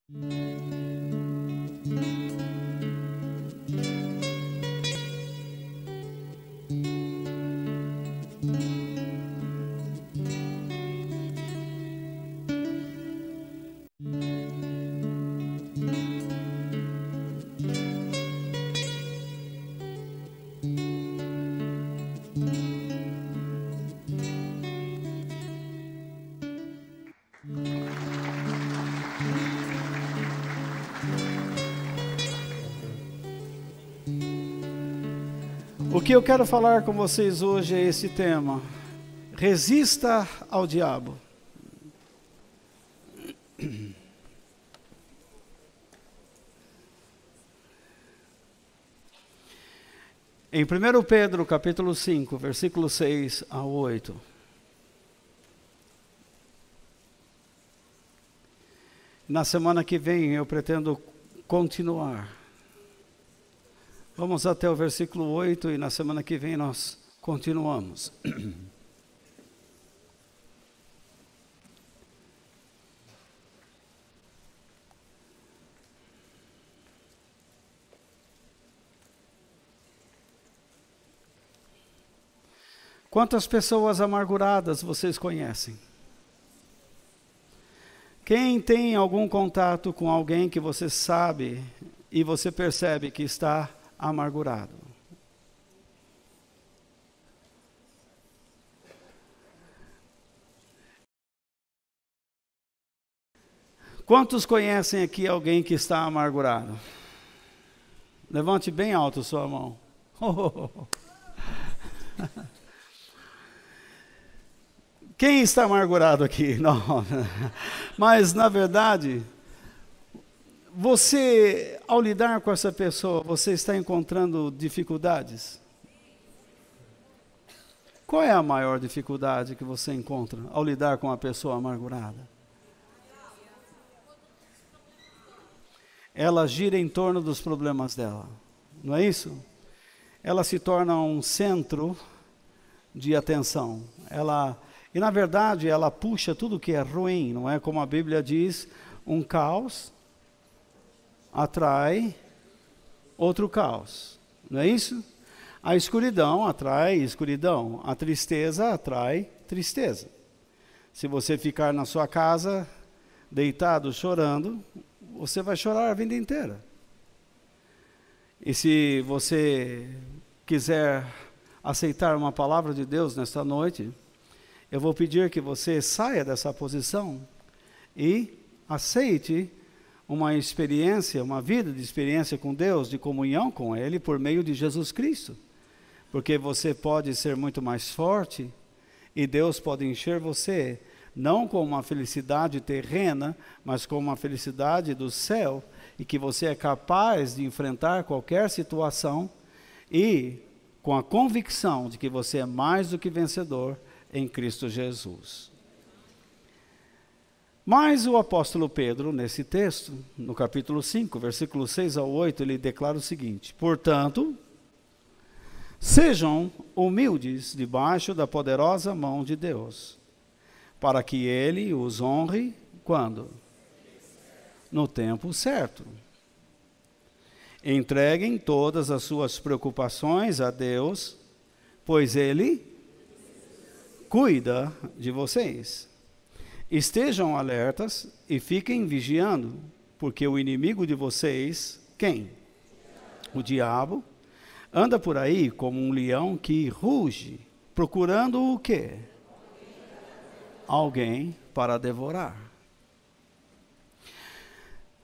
O que eu quero falar com vocês hoje é esse tema: resista ao diabo. Em 1 Pedro, capítulo 5, versículo 6 a 8. Na semana que vem eu pretendo continuar. Vamos até o versículo 8 e na semana que vem nós continuamos. Quantas pessoas amarguradas vocês conhecem? Quem tem algum contato com alguém que você sabe e você percebe que está amargurado? Quantos conhecem aqui alguém que está amargurado? Levante bem alto sua mão. Quem está amargurado aqui? Não. Mas, na verdade, você, ao lidar com essa pessoa, você está encontrando dificuldades? Qual é a maior dificuldade que você encontra ao lidar com uma pessoa amargurada? Ela gira em torno dos problemas dela, não é isso? Ela se torna um centro de atenção. E na verdade ela puxa tudo que é ruim, não é? Como a Bíblia diz, um caos atrai outro caos, não é isso? A escuridão atrai escuridão, a tristeza atrai tristeza. Se você ficar na sua casa, deitado, chorando, você vai chorar a vida inteira. E se você quiser aceitar uma palavra de Deus nesta noite, eu vou pedir que você saia dessa posição e aceite uma experiência, uma vida de experiência com Deus, de comunhão com Ele, por meio de Jesus Cristo. Porque você pode ser muito mais forte e Deus pode encher você, não com uma felicidade terrena, mas com uma felicidade do céu, e que você é capaz de enfrentar qualquer situação e com a convicção de que você é mais do que vencedor em Cristo Jesus. Mas o apóstolo Pedro, nesse texto, no capítulo 5, versículos 6 ao 8, ele declara o seguinte: portanto, sejam humildes debaixo da poderosa mão de Deus, para que Ele os honre quando? No tempo certo. Entreguem todas as suas preocupações a Deus, pois Ele cuida de vocês. Estejam alertas e fiquem vigiando, porque o inimigo de vocês, quem? O diabo, anda por aí como um leão que ruge, procurando o quê? Alguém para devorar.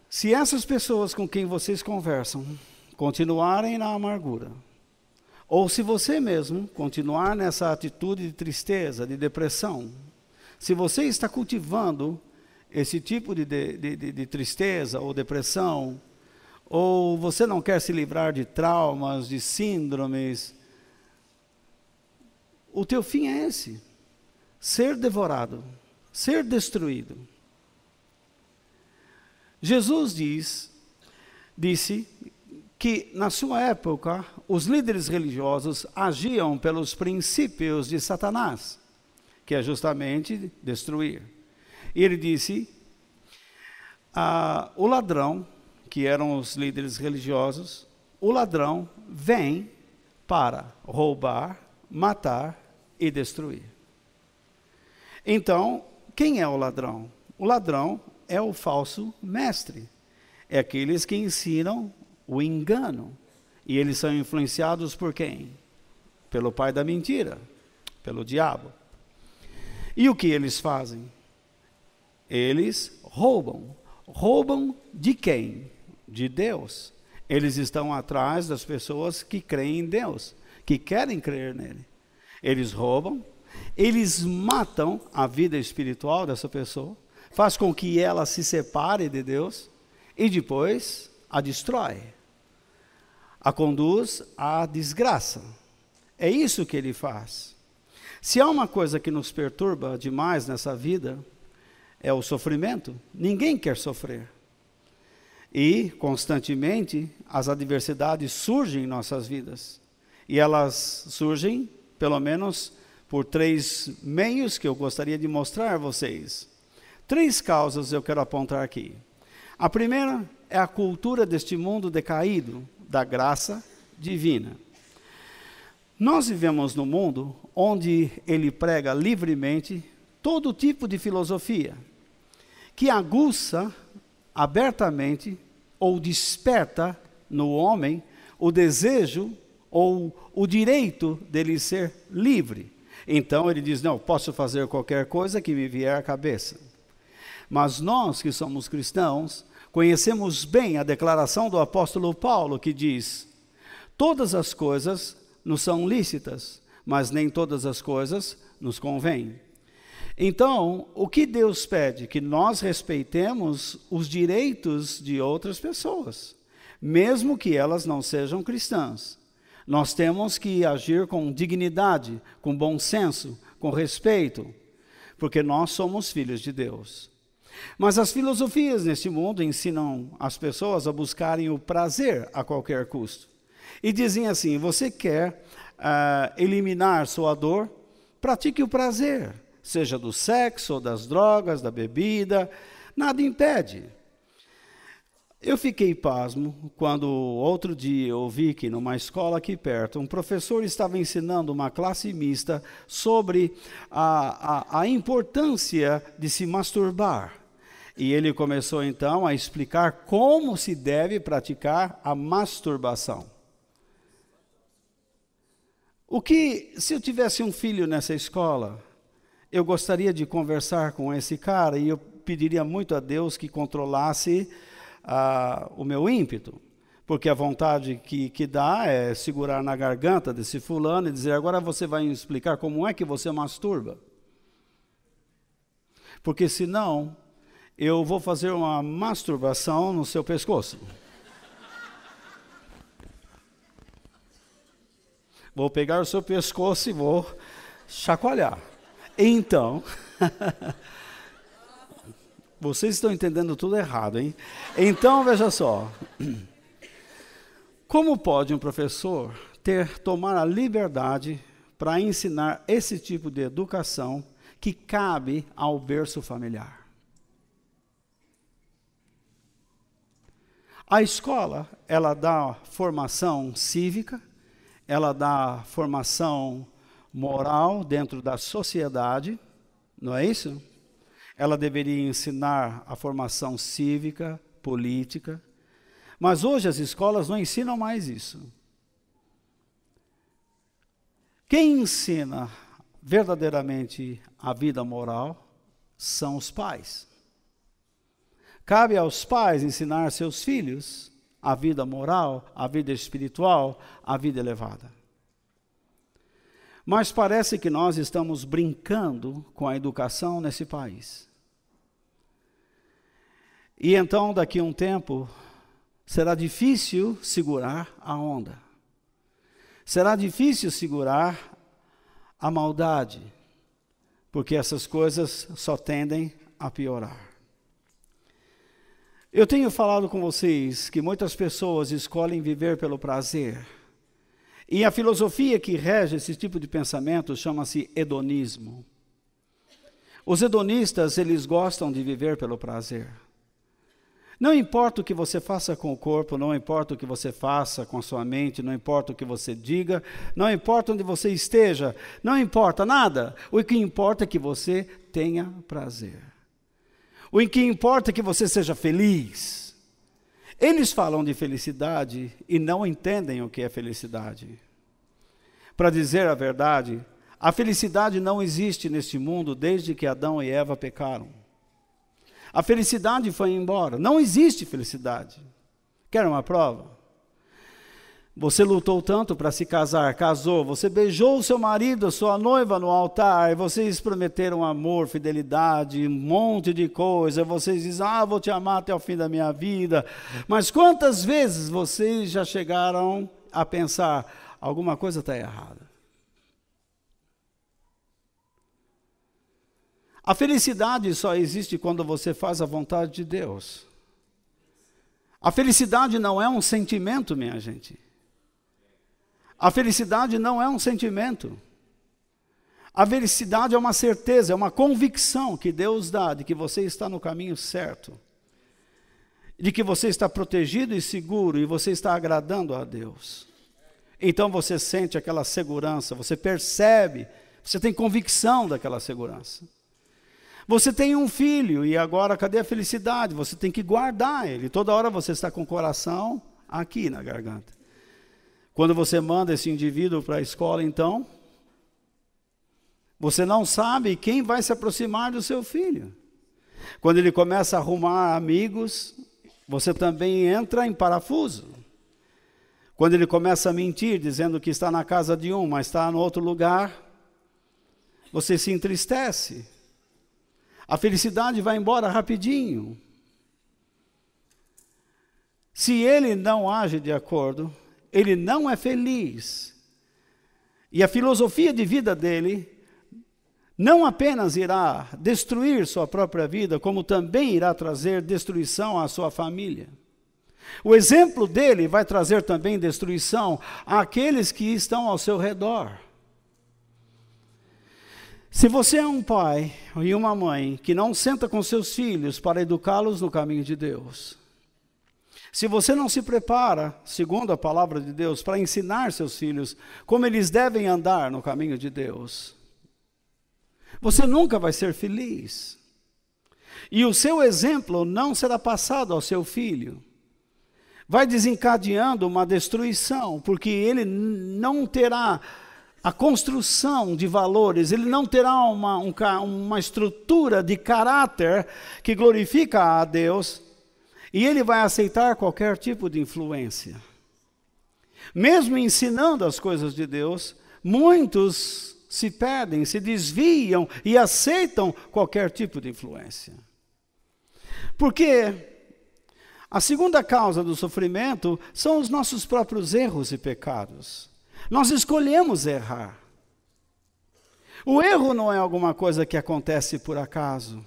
Se essas pessoas com quem vocês conversam continuarem na amargura, ou se você mesmo continuar nessa atitude de tristeza, de depressão, se você está cultivando esse tipo de tristeza ou depressão, ou você não quer se livrar de traumas, de síndromes, o teu fim é esse: ser devorado, ser destruído. Jesus disse que na sua época os líderes religiosos agiam pelos princípios de Satanás, que é justamente destruir. E ele disse: O ladrão, que eram os líderes religiosos, o ladrão vem para roubar, matar e destruir. Então, quem é o ladrão? O ladrão é o falso mestre. É aqueles que ensinam o engano. E eles são influenciados por quem? Pelo pai da mentira, pelo diabo. E o que eles fazem? Eles roubam. Roubam de quem? De Deus. Eles estão atrás das pessoas que creem em Deus, que querem crer nele. Eles roubam, eles matam a vida espiritual dessa pessoa, faz com que ela se separe de Deus e depois a destrói, a conduz à desgraça. É isso que ele faz. Se há uma coisa que nos perturba demais nessa vida, é o sofrimento. Ninguém quer sofrer. E, constantemente, as adversidades surgem em nossas vidas. E elas surgem, pelo menos, por 3 meios que eu gostaria de mostrar a vocês. 3 causas eu quero apontar aqui. A primeira é a cultura deste mundo decaído, da graça divina. Nós vivemos num mundo onde ele prega livremente todo tipo de filosofia, que aguça abertamente ou desperta no homem o desejo ou o direito dele ser livre. Então ele diz, não, posso fazer qualquer coisa que me vier à cabeça. Mas nós que somos cristãos, conhecemos bem a declaração do apóstolo Paulo, que diz, todas as coisas nos são lícitas, mas nem todas as coisas nos convêm. Então, o que Deus pede? Que nós respeitemos os direitos de outras pessoas, mesmo que elas não sejam cristãs. Nós temos que agir com dignidade, com bom senso, com respeito, porque nós somos filhos de Deus. Mas as filosofias neste mundo ensinam as pessoas a buscarem o prazer a qualquer custo. E dizem assim, você quer eliminar sua dor? Pratique o prazer. Seja do sexo, ou das drogas, da bebida, nada impede. Eu fiquei pasmo quando outro dia eu ouvi que numa escola aqui perto, um professor estava ensinando uma classe mista sobre a importância de se masturbar. E ele começou então a explicar como se deve praticar a masturbação. Se eu tivesse um filho nessa escola, eu gostaria de conversar com esse cara e eu pediria muito a Deus que controlasse o meu ímpeto, porque a vontade que dá é segurar na garganta desse fulano e dizer, agora você vai me explicar como é que você masturba. Porque senão, eu vou fazer uma masturbação no seu pescoço. Vou pegar o seu pescoço e vou chacoalhar. Então, vocês estão entendendo tudo errado, hein? Então, veja só. Como pode um professor tomar a liberdade para ensinar esse tipo de educação que cabe ao berço familiar? A escola, ela dá formação cívica, ela dá formação moral dentro da sociedade, não é isso? Ela deveria ensinar a formação cívica, política, mas hoje as escolas não ensinam mais isso. Quem ensina verdadeiramente a vida moral são os pais. Cabe aos pais ensinar seus filhos a vida moral, a vida espiritual, a vida elevada. Mas parece que nós estamos brincando com a educação nesse país. E então, daqui a um tempo, será difícil segurar a onda. Será difícil segurar a maldade, porque essas coisas só tendem a piorar. Eu tenho falado com vocês que muitas pessoas escolhem viver pelo prazer. E a filosofia que rege esse tipo de pensamento chama-se hedonismo. Os hedonistas, eles gostam de viver pelo prazer. Não importa o que você faça com o corpo, não importa o que você faça com a sua mente, não importa o que você diga, não importa onde você esteja, não importa nada. O que importa é que você tenha prazer. O que importa é que você seja feliz. Eles falam de felicidade e não entendem o que é felicidade. Para dizer a verdade, a felicidade não existe neste mundo desde que Adão e Eva pecaram. A felicidade foi embora. Não existe felicidade. Quer uma prova? Você lutou tanto para se casar, casou, você beijou o seu marido, a sua noiva no altar, vocês prometeram amor, fidelidade, um monte de coisa, vocês dizem, vou te amar até o fim da minha vida. Mas quantas vezes vocês já chegaram a pensar, alguma coisa está errada? A felicidade só existe quando você faz a vontade de Deus. A felicidade não é um sentimento, minha gente. A felicidade não é um sentimento. A felicidade é uma certeza, é uma convicção que Deus dá de que você está no caminho certo. De que você está protegido e seguro e você está agradando a Deus. Então você sente aquela segurança, você percebe, você tem convicção daquela segurança. Você tem um filho e agora cadê a felicidade? Você tem que guardar ele. Toda hora você está com o coração aqui na garganta. Quando você manda esse indivíduo para a escola, então, você não sabe quem vai se aproximar do seu filho. Quando ele começa a arrumar amigos, você também entra em parafuso. Quando ele começa a mentir, dizendo que está na casa de um, mas está no outro lugar, você se entristece. A felicidade vai embora rapidinho. Se ele não age de acordo, ele não é feliz. E a filosofia de vida dele não apenas irá destruir sua própria vida, como também irá trazer destruição à sua família. O exemplo dele vai trazer também destruição àqueles que estão ao seu redor. Se você é um pai e uma mãe que não senta com seus filhos para educá-los no caminho de Deus, se você não se prepara, segundo a palavra de Deus, para ensinar seus filhos como eles devem andar no caminho de Deus, você nunca vai ser feliz. E o seu exemplo não será passado ao seu filho. Vai desencadeando uma destruição, porque ele não terá a construção de valores, ele não terá uma estrutura de caráter que glorifica a Deus, e ele vai aceitar qualquer tipo de influência. Mesmo ensinando as coisas de Deus, muitos se perdem, se desviam e aceitam qualquer tipo de influência. Porque a segunda causa do sofrimento são os nossos próprios erros e pecados. Nós escolhemos errar. O erro não é alguma coisa que acontece por acaso.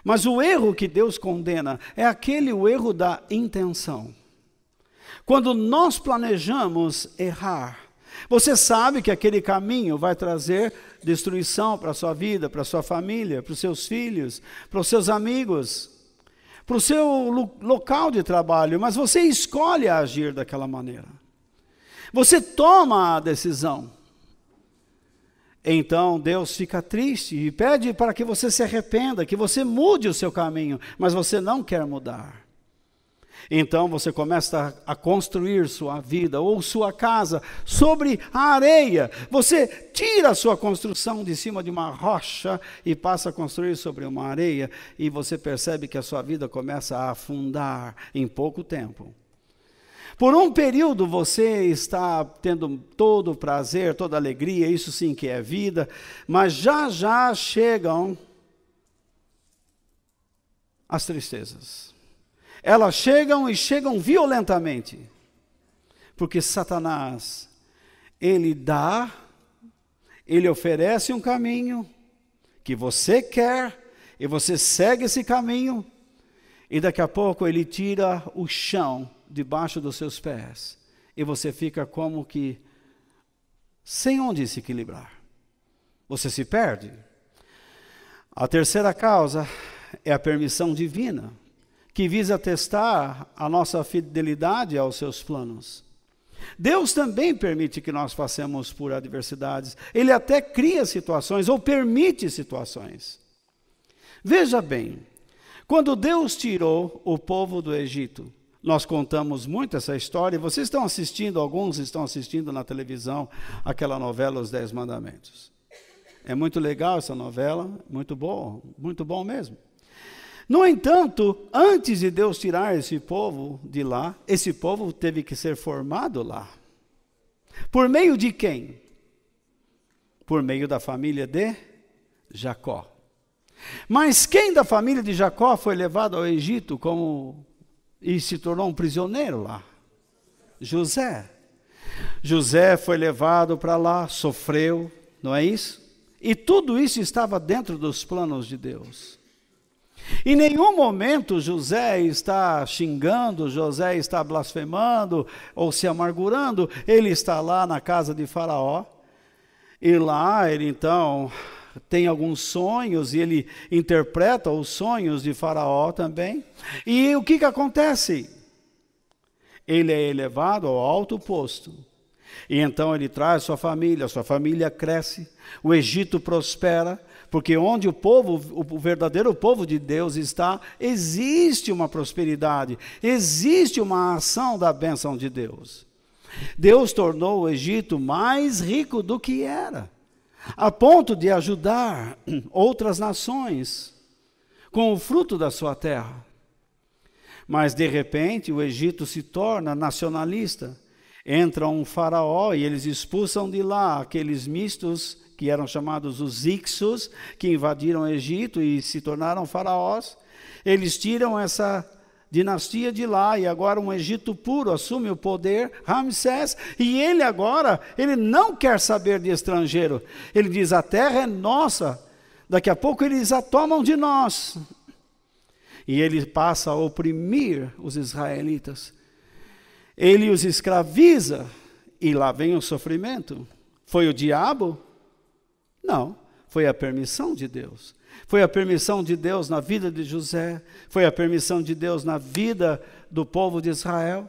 Mas o erro que Deus condena é o erro da intenção. Quando nós planejamos errar, você sabe que aquele caminho vai trazer destruição para a sua vida, para a sua família, para os seus filhos, para os seus amigos, para o seu local de trabalho, mas você escolhe agir daquela maneira. Você toma a decisão. Então Deus fica triste e pede para que você se arrependa, que você mude o seu caminho, mas você não quer mudar. Então você começa a construir sua vida ou sua casa sobre a areia. Você tira a sua construção de cima de uma rocha e passa a construir sobre uma areia, e você percebe que a sua vida começa a afundar em pouco tempo. Por um período você está tendo todo o prazer, toda a alegria, isso sim que é vida, mas já chegam as tristezas. Elas chegam e chegam violentamente, porque Satanás, ele oferece um caminho que você quer, e você segue esse caminho, e daqui a pouco ele tira o chão debaixo dos seus pés, e você fica como que sem onde se equilibrar. Você se perde. A terceira causa é a permissão divina, que visa testar a nossa fidelidade aos seus planos. Deus também permite que nós passemos por adversidades. Ele até cria situações ou permite situações. Veja bem, quando Deus tirou o povo do Egito, nós contamos muito essa história, e vocês estão assistindo, alguns estão assistindo na televisão, aquela novela Os 10 Mandamentos. É muito legal essa novela, muito bom mesmo. No entanto, antes de Deus tirar esse povo de lá, esse povo teve que ser formado lá. Por meio de quem? Por meio da família de Jacó. Mas quem da família de Jacó foi levado ao Egito e se tornou um prisioneiro lá? José. José foi levado para lá, sofreu, não é isso? E tudo isso estava dentro dos planos de Deus. Em nenhum momento José está xingando, José está blasfemando ou se amargurando. Ele está lá na casa de Faraó. E lá ele então tem alguns sonhos e ele interpreta os sonhos de Faraó também. E o que acontece? Ele é elevado ao alto posto. E então ele traz sua família cresce, o Egito prospera, porque onde o verdadeiro povo de Deus está, existe uma prosperidade, existe uma ação da bênção de Deus. Deus tornou o Egito mais rico do que era, a ponto de ajudar outras nações com o fruto da sua terra. Mas de repente o Egito se torna nacionalista. Entra um faraó e eles expulsam de lá aqueles mistos que eram chamados os Ixos, que invadiram o Egito e se tornaram faraós. Eles tiram essa dinastia de lá e agora um Egito puro assume o poder, Ramsés, e ele não quer saber de estrangeiro. Ele diz, a terra é nossa, daqui a pouco eles a tomam de nós. E ele passa a oprimir os israelitas. Ele os escraviza e lá vem o sofrimento. Foi o diabo? Não, foi a permissão de Deus. Foi a permissão de Deus na vida de José, foi a permissão de Deus na vida do povo de Israel.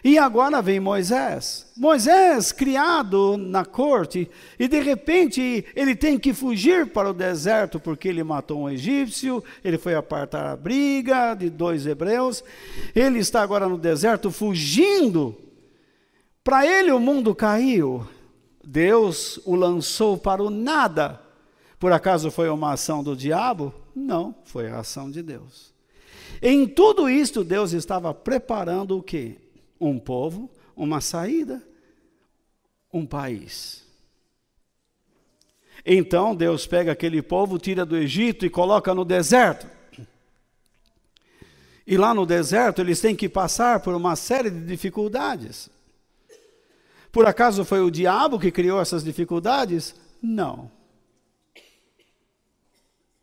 E agora vem Moisés. Moisés, criado na corte, e de repente ele tem que fugir para o deserto, porque ele matou um egípcio, ele foi apartar a briga de 2 hebreus, ele está agora no deserto fugindo. Para ele o mundo caiu, Deus o lançou para o nada. Por acaso foi uma ação do diabo? Não, foi a ação de Deus. Em tudo isto Deus estava preparando o quê? Um povo, uma saída, um país. Então Deus pega aquele povo, tira do Egito e coloca no deserto. E lá no deserto eles têm que passar por uma série de dificuldades. Por acaso foi o diabo que criou essas dificuldades? Não.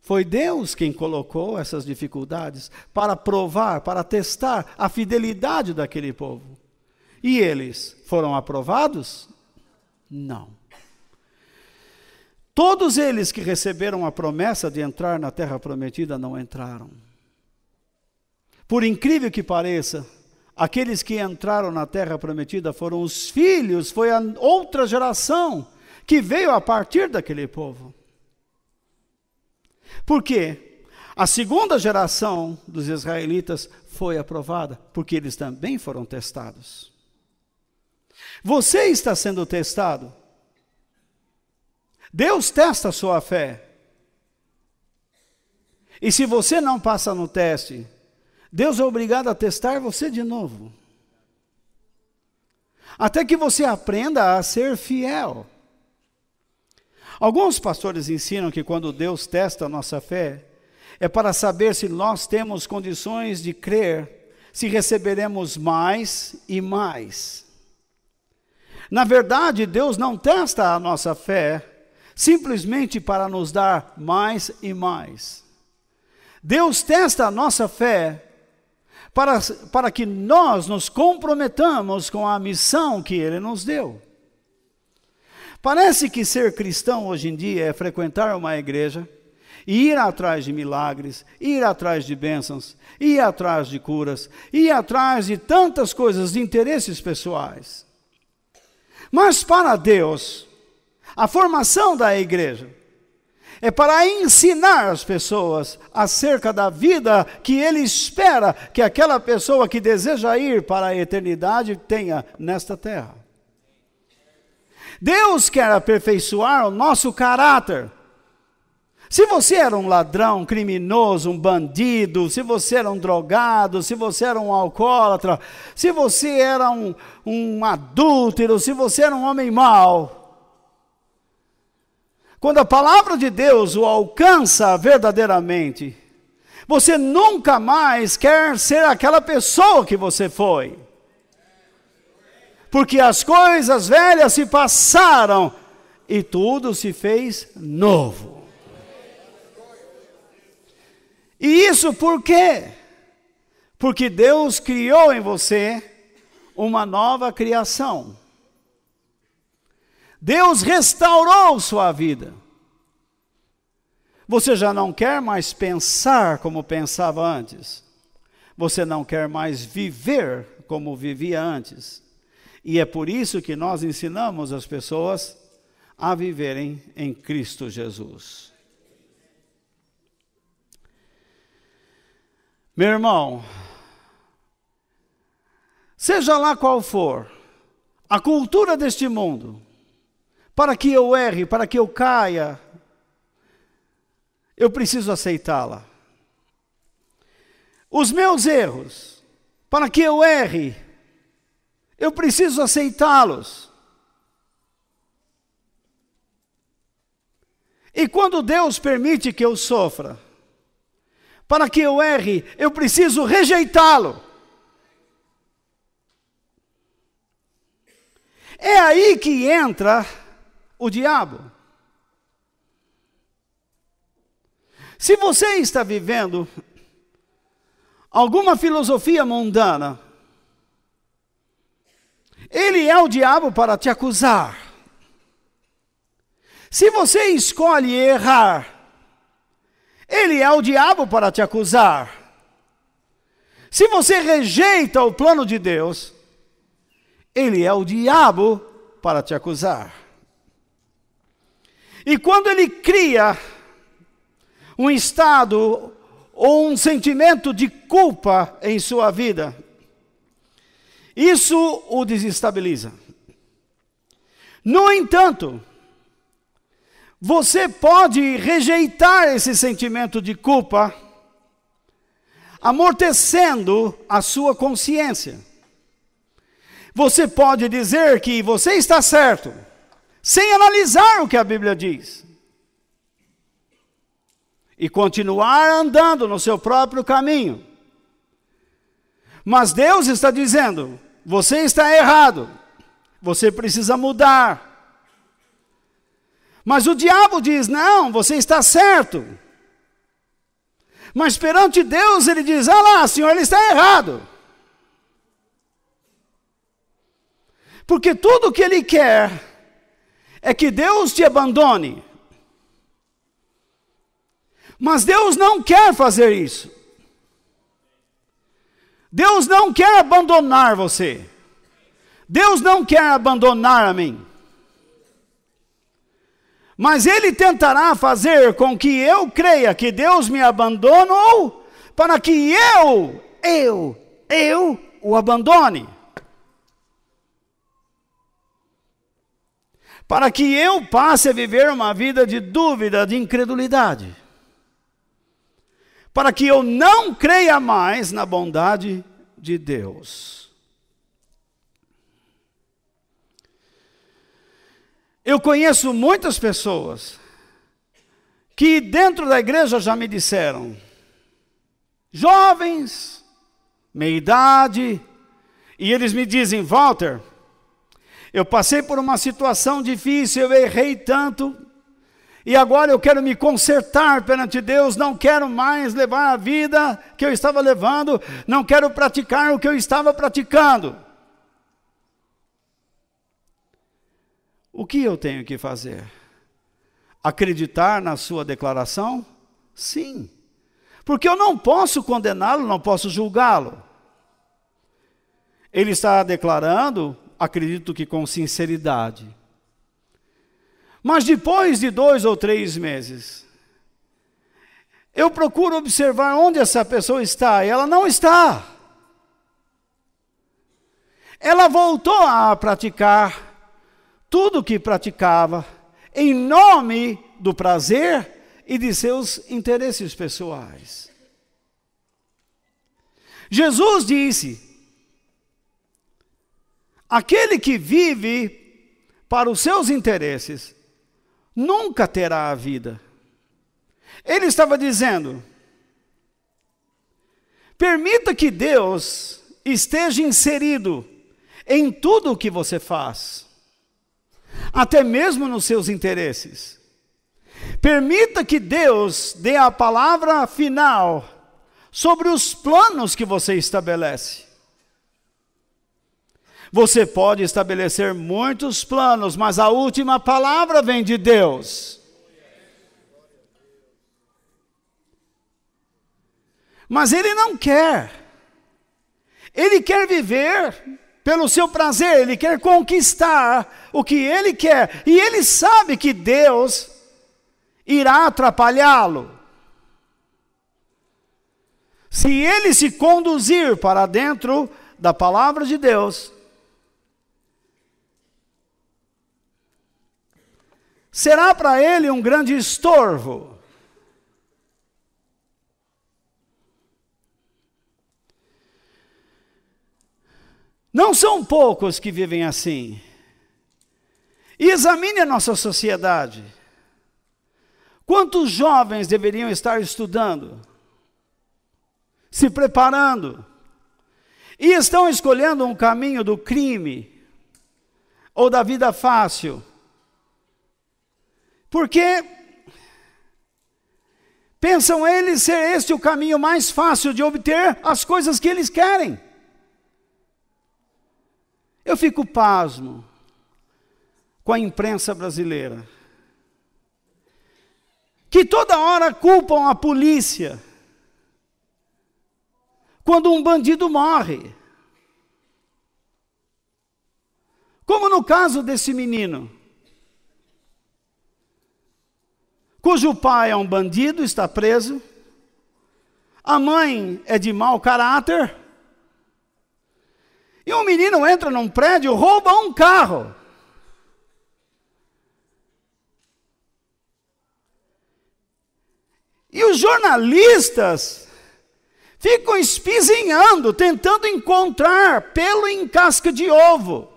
Foi Deus quem colocou essas dificuldades para provar, para testar a fidelidade daquele povo. E eles foram aprovados? Não. Todos eles que receberam a promessa de entrar na terra prometida não entraram. Por incrível que pareça, aqueles que entraram na terra prometida foram os filhos, foi a outra geração que veio a partir daquele povo. Por quê? A segunda geração dos israelitas foi aprovada, porque eles também foram testados. Você está sendo testado. Deus testa a sua fé. E se você não passa no teste, Deus é obrigado a testar você de novo. Até que você aprenda a ser fiel. Alguns pastores ensinam que quando Deus testa a nossa fé, é para saber se nós temos condições de crer, se receberemos mais e mais. Na verdade, Deus não testa a nossa fé simplesmente para nos dar mais e mais. Deus testa a nossa fé para que nós nos comprometamos com a missão que Ele nos deu. Parece que ser cristão hoje em dia é frequentar uma igreja ir atrás de milagres, ir atrás de bênçãos, ir atrás de curas, ir atrás de tantas coisas, de interesses pessoais. Mas para Deus, a formação da igreja é para ensinar as pessoas acerca da vida que Ele espera que aquela pessoa que deseja ir para a eternidade tenha nesta terra. Deus quer aperfeiçoar o nosso caráter. Se você era um ladrão, um criminoso, um bandido, se você era um drogado, se você era um alcoólatra, se você era um adúltero, se você era um homem mau, quando a palavra de Deus o alcança verdadeiramente, você nunca mais quer ser aquela pessoa que você foi. Porque as coisas velhas se passaram e tudo se fez novo. E isso por quê? Porque Deus criou em você uma nova criação. Deus restaurou sua vida. Você já não quer mais pensar como pensava antes. Você não quer mais viver como vivia antes. E é por isso que nós ensinamos as pessoas a viverem em Cristo Jesus. Meu irmão, seja lá qual for a cultura deste mundo, para que eu erre, para que eu caia, eu preciso aceitá-la. Os meus erros, para que eu erre, eu preciso aceitá-los. E quando Deus permite que eu sofra, para que eu erre, eu preciso rejeitá-lo. É aí que entra o diabo. Se você está vivendo alguma filosofia mundana, ele é o diabo para te acusar. Se você escolhe errar, ele é o diabo para te acusar. Se você rejeita o plano de Deus, ele é o diabo para te acusar. E quando ele cria um estado ou um sentimento de culpa em sua vida, isso o desestabiliza. No entanto, você pode rejeitar esse sentimento de culpa, amortecendo a sua consciência. Você pode dizer que você está certo, sem analisar o que a Bíblia diz, e continuar andando no seu próprio caminho. Mas Deus está dizendo, você está errado, você precisa mudar. Mas o diabo diz, não, você está certo. Mas perante Deus ele diz, ah lá, senhor, ele está errado. Porque tudo que ele quer é que Deus te abandone. Mas Deus não quer fazer isso. Deus não quer abandonar você. Deus não quer abandonar a mim. Mas Ele tentará fazer com que eu creia que Deus me abandonou para que eu o abandone. Para que eu passe a viver uma vida de dúvida, de incredulidade. Para que eu não creia mais na bondade de Deus. Eu conheço muitas pessoas que dentro da igreja já me disseram, jovens, meia idade, e eles me dizem, Walter, eu passei por uma situação difícil, eu errei tanto, e agora eu quero me consertar perante Deus, não quero mais levar a vida que eu estava levando, não quero praticar o que eu estava praticando. O que eu tenho que fazer? Acreditar na sua declaração Sim. Porque eu não posso condená-lo, não posso julgá-lo. Ele está declarando, acredito que com sinceridade. Mas depois de 2 ou 3 meses, eu procuro observar onde essa pessoa está, e ela não está. Ela voltou a praticar tudo o que praticava, em nome do prazer e de seus interesses pessoais. Jesus disse: aquele que vive para os seus interesses, nunca terá a vida. Ele estava dizendo: permita que Deus esteja inserido em tudo o que você faz, até mesmo nos seus interesses. Permita que Deus dê a palavra final sobre os planos que você estabelece. Você pode estabelecer muitos planos, mas a última palavra vem de Deus. Mas ele não quer. Ele quer viver pelo seu prazer, ele quer conquistar o que ele quer. E ele sabe que Deus irá atrapalhá-lo. Se ele se conduzir para dentro da palavra de Deus, será para ele um grande estorvo. Não são poucos que vivem assim. E examine a nossa sociedade. Quantos jovens deveriam estar estudando, se preparando, e estão escolhendo um caminho do crime, ou da vida fácil, porque pensam eles ser este o caminho mais fácil de obter as coisas que eles querem. Eu fico pasmo com a imprensa brasileira, que toda hora culpam a polícia quando um bandido morre. Como no caso desse menino, cujo pai é um bandido, está preso, a mãe é de mau caráter, e um menino entra num prédio, rouba um carro. E os jornalistas ficam espizinhando, tentando encontrar pelo em casca de ovo.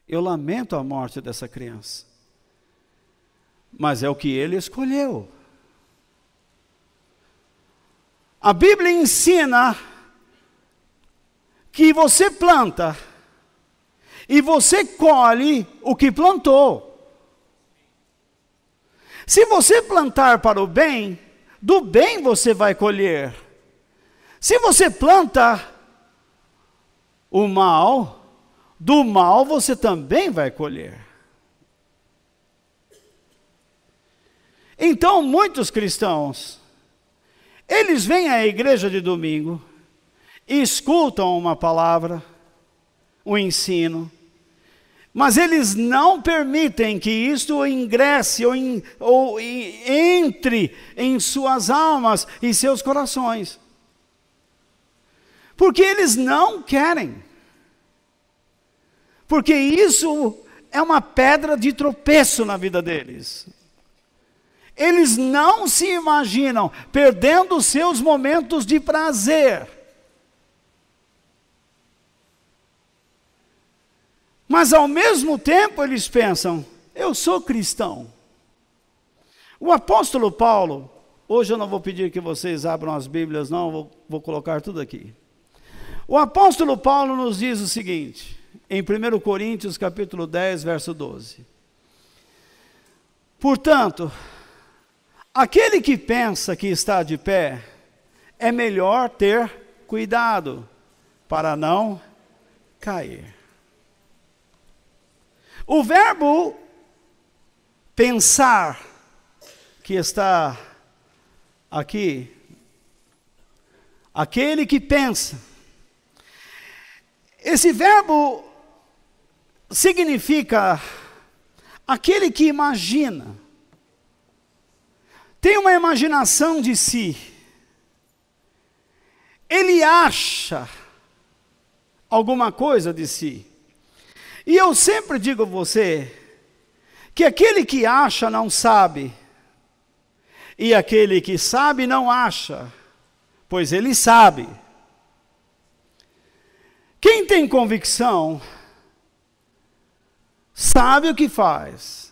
Eu lamento a morte dessa criança, mas é o que ele escolheu. A Bíblia ensina que você planta e você colhe o que plantou. Se você plantar para o bem, do bem você vai colher. Se você planta o mal, do mal você também vai colher. Então, muitos cristãos, eles vêm à igreja de domingo, e escutam uma palavra, um ensino, mas eles não permitem que isto ingresse ou entre em suas almas e seus corações. Porque eles não querem. Porque isso é uma pedra de tropeço na vida deles. Eles não se imaginam perdendo seus momentos de prazer. Mas ao mesmo tempo eles pensam, eu sou cristão. O apóstolo Paulo, hoje eu não vou pedir que vocês abram as Bíblias, não, vou colocar tudo aqui. O apóstolo Paulo nos diz o seguinte, em 1 Coríntios capítulo 10, verso 12. Portanto, aquele que pensa que está de pé, é melhor ter cuidado para não cair. O verbo pensar que está aqui, aquele que pensa. Esse verbo significa aquele que imagina, tem uma imaginação de si, ele acha alguma coisa de si. E eu sempre digo a você, que aquele que acha não sabe, e aquele que sabe não acha, pois ele sabe. Quem tem convicção, sabe o que faz.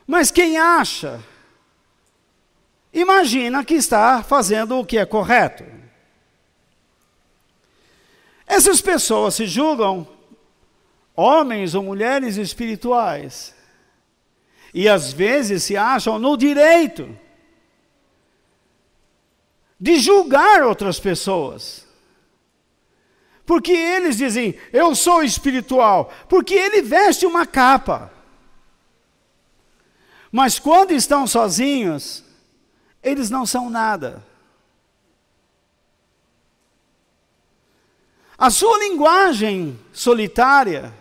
Mas quem acha, imagina que está fazendo o que é correto. Essas pessoas se julgam homens ou mulheres espirituais. E às vezes se acham no direito de julgar outras pessoas. Porque eles dizem, eu sou espiritual, porque ele veste uma capa. Mas quando estão sozinhos, eles não são nada. A sua linguagem solitária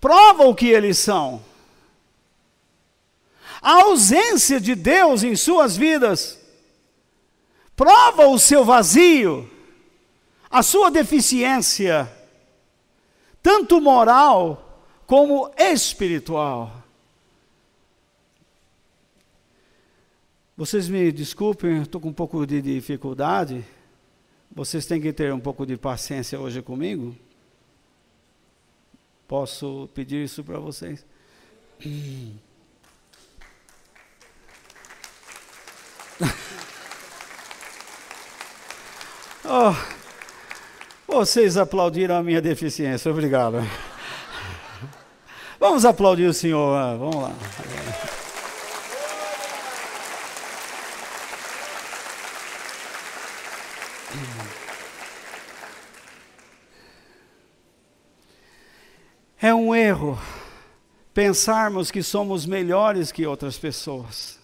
prova o que eles são. A ausência de Deus em suas vidas prova o seu vazio, a sua deficiência, tanto moral como espiritual. Vocês me desculpem, estou com um pouco de dificuldade. Vocês têm que ter um pouco de paciência hoje comigo. Posso pedir isso para vocês? Oh, vocês aplaudiram a minha deficiência, obrigado. Vamos aplaudir o Senhor, vamos lá. É um erro pensarmos que somos melhores que outras pessoas.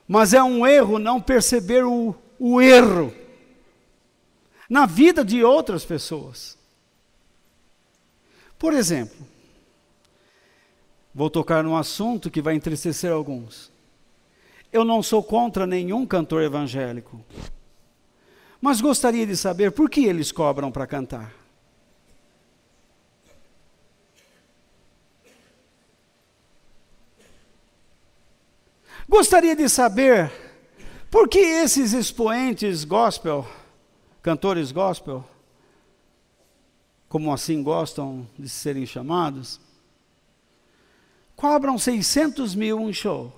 Mas é um erro não perceber o erro na vida de outras pessoas. Por exemplo, vou tocar num assunto que vai entristecer alguns. Eu não sou contra nenhum cantor evangélico, mas gostaria de saber por que eles cobram para cantar. Gostaria de saber por que esses expoentes gospel, cantores gospel, como assim gostam de serem chamados, cobram 600 mil um show.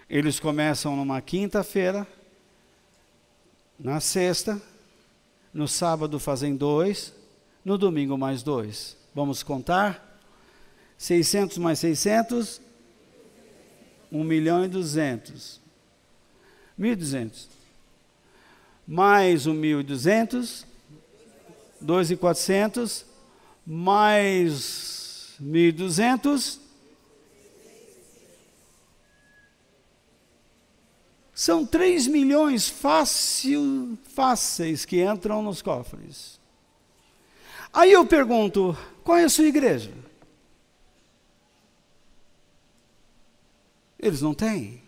Eles começam numa quinta-feira, na sexta, no sábado fazem 2, no domingo mais 2. Vamos contar? 600 mais 600, 1.200.000. 1.200. Mais 1.200, 2.400, mais 1.200, são 3 milhões fáceis que entram nos cofres. Aí eu pergunto, qual é a sua igreja? Eles não têm.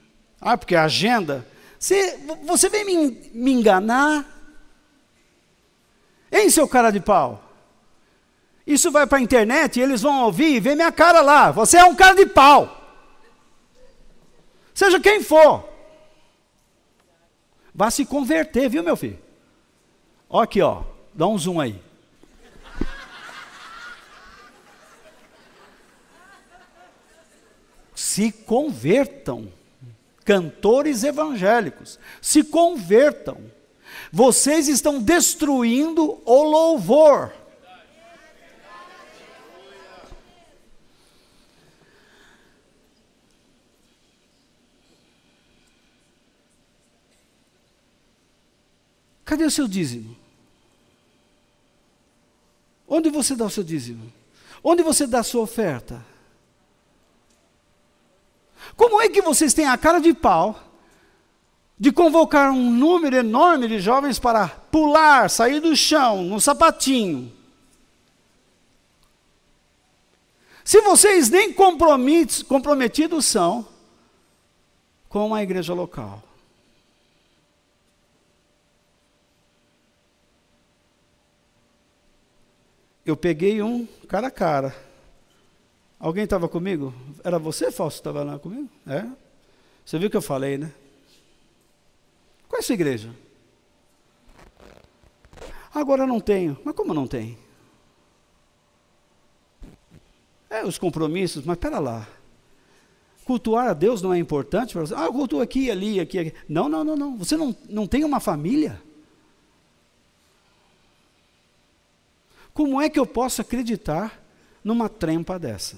Porque a agenda... Você vem me enganar? Hein, seu cara de pau? Isso vai para a internet e eles vão ouvir e ver minha cara lá. Você é um cara de pau. Seja quem for. Vá se converter, viu, meu filho? Ó aqui, ó. Dá um zoom aí. Se convertam. Cantores evangélicos, se convertam. Vocês estão destruindo o louvor. Cadê o seu dízimo? Onde você dá o seu dízimo? Onde você dá a sua oferta? Como é que vocês têm a cara de pau de convocar um número enorme de jovens para pular, sair do chão, no sapatinho? Se vocês nem comprometidos são com a igreja local. Eu peguei um cara a cara. Alguém estava comigo? Era você, Fausto, que estava lá comigo? É? Você viu que eu falei, né? Qual é a sua igreja? Agora não tenho. Mas como não tem? Os compromissos, mas espera lá. Cultuar a Deus não é importante para você? Eu cultuo aqui, ali, aqui, aqui. Não. Você não tem uma família? Como é que eu posso acreditar numa trempa dessa?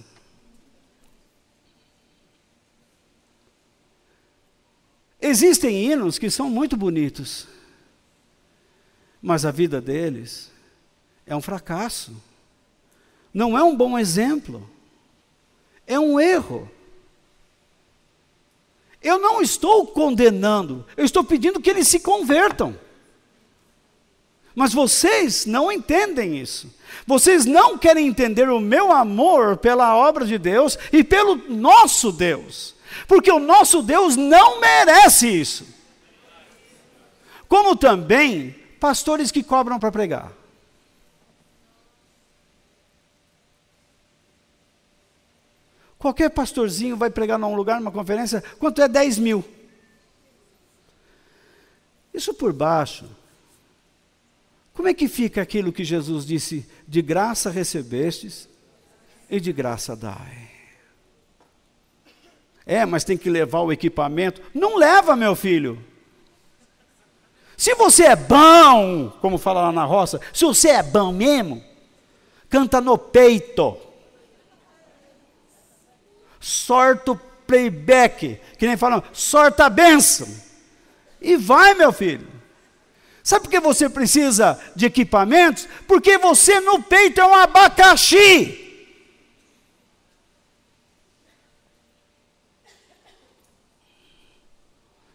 Existem hinos que são muito bonitos, mas a vida deles é um fracasso. Não é um bom exemplo. É um erro. Eu não estou condenando, eu estou pedindo que eles se convertam. Mas vocês não entendem isso. Vocês não querem entender o meu amor pela obra de Deus e pelo nosso Deus. Porque o nosso Deus não merece isso. Como também pastores que cobram para pregar. Qualquer pastorzinho vai pregar num lugar, numa conferência, quanto é 10 mil? Isso por baixo. Como é que fica aquilo que Jesus disse, de graça recebestes e de graça dai? Mas tem que levar o equipamento. Não leva, meu filho. Se você é bom, como fala lá na roça, se você é bom mesmo, canta no peito. Sorta o playback, que nem falam, sorta a bênção. E vai, meu filho. Sabe por que você precisa de equipamentos? Porque você no peito é um abacaxi.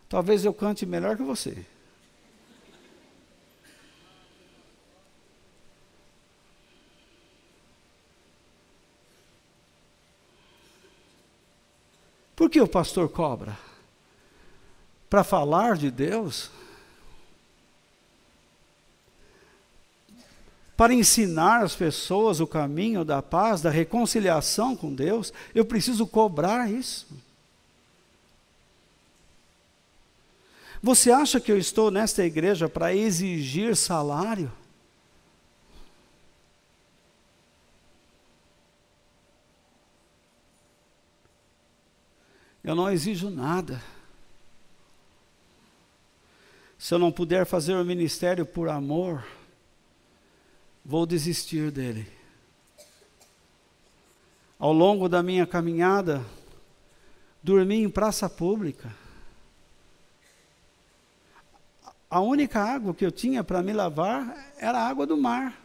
Talvez eu cante melhor que você. Por que o pastor cobra? Para falar de Deus? Para ensinar as pessoas o caminho da paz, da reconciliação com Deus, eu preciso cobrar isso. Você acha que eu estou nesta igreja para exigir salário? Eu não exijo nada. Se eu não puder fazer o ministério por amor, vou desistir dele. Ao longo da minha caminhada, dormi em praça pública. A única água que eu tinha para me lavar era a água do mar.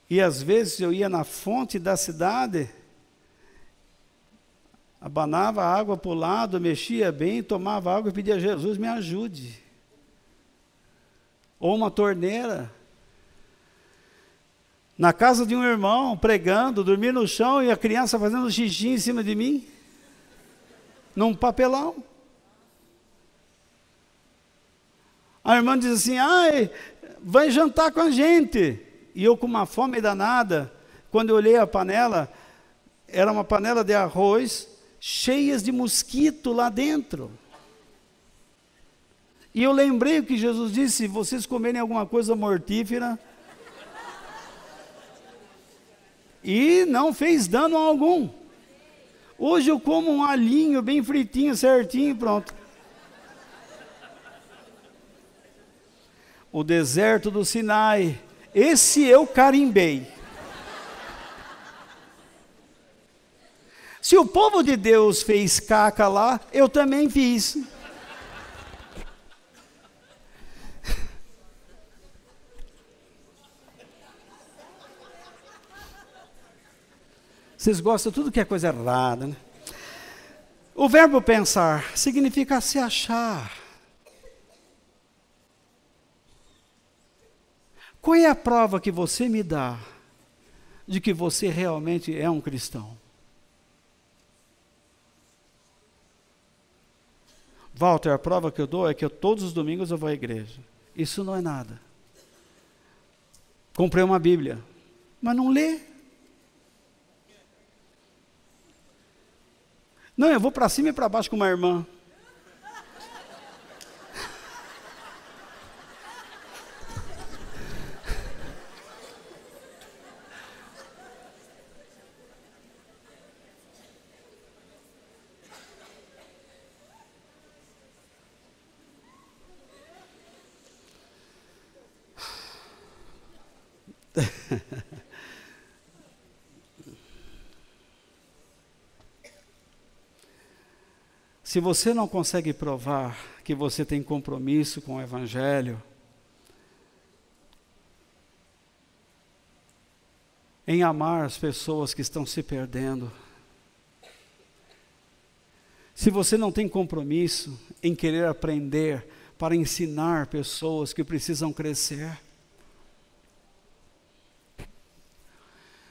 E às vezes eu ia na fonte da cidade, abanava a água para o lado, mexia bem, tomava água e pedia a Jesus, me ajude. Ou uma torneira. Na casa de um irmão, pregando, dormir no chão e a criança fazendo xixi em cima de mim. Num papelão. A irmã diz assim, vai jantar com a gente. E eu com uma fome danada, quando eu olhei a panela, era uma panela de arroz, cheias de mosquito lá dentro. E eu lembrei o que Jesus disse, se vocês comerem alguma coisa mortífera, e não fez dano algum. Hoje eu como um alhinho bem fritinho, certinho, pronto. O deserto do Sinai, esse eu carimbei. Se o povo de Deus fez caca lá, eu também fiz. Vocês gostam de tudo que é coisa errada, né? O verbo pensar significa se achar. Qual é a prova que você me dá de que você realmente é um cristão? Walter, a prova que eu dou é que todos os domingos eu vou à igreja. Isso não é nada. Comprei uma Bíblia, mas não lê. Não, eu vou para cima e para baixo com uma irmã. Se você não consegue provar que você tem compromisso com o Evangelho, em amar as pessoas que estão se perdendo, se você não tem compromisso em querer aprender para ensinar pessoas que precisam crescer,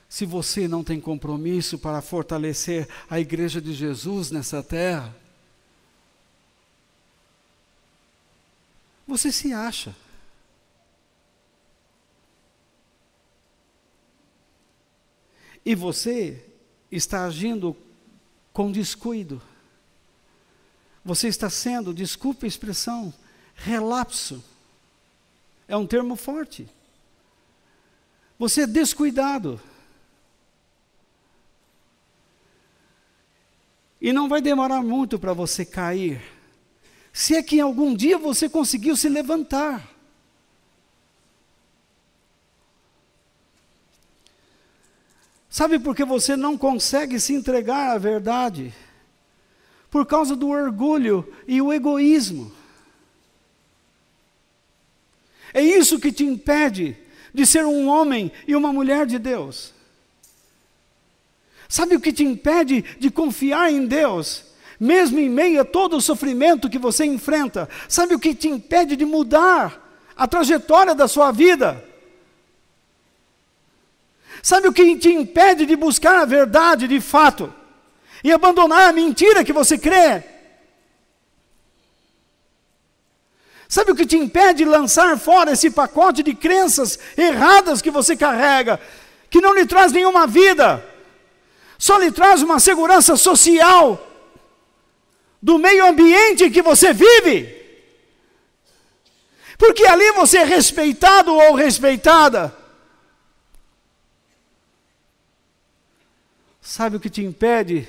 se você não tem compromisso para fortalecer a igreja de Jesus nessa terra, você se acha. E você está agindo com descuido. Você está sendo, desculpe a expressão, relapso. É um termo forte. Você é descuidado. E não vai demorar muito para você cair. Se é que em algum dia você conseguiu se levantar. Sabe por que você não consegue se entregar à verdade? Por causa do orgulho e o egoísmo. É isso que te impede de ser um homem e uma mulher de Deus. Sabe o que te impede de confiar em Deus? Mesmo em meio a todo o sofrimento que você enfrenta, sabe o que te impede de mudar a trajetória da sua vida? Sabe o que te impede de buscar a verdade de fato e abandonar a mentira que você crê? Sabe o que te impede de lançar fora esse pacote de crenças erradas que você carrega, que não lhe traz nenhuma vida, só lhe traz uma segurança social do meio ambiente em que você vive? Porque ali você é respeitado ou respeitada. Sabe o que te impede?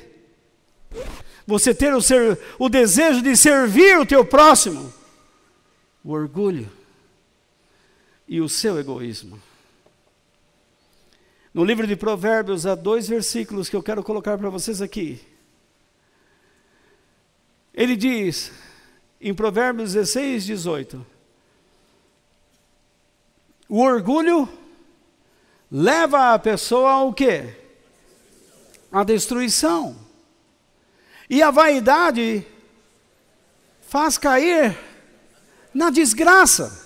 Você ter o desejo de servir o teu próximo? O orgulho e o seu egoísmo. No livro de Provérbios, há 2 versículos que eu quero colocar para vocês aqui. Ele diz, em Provérbios 16, 18, o orgulho leva a pessoa ao quê? A destruição. E a vaidade faz cair na desgraça.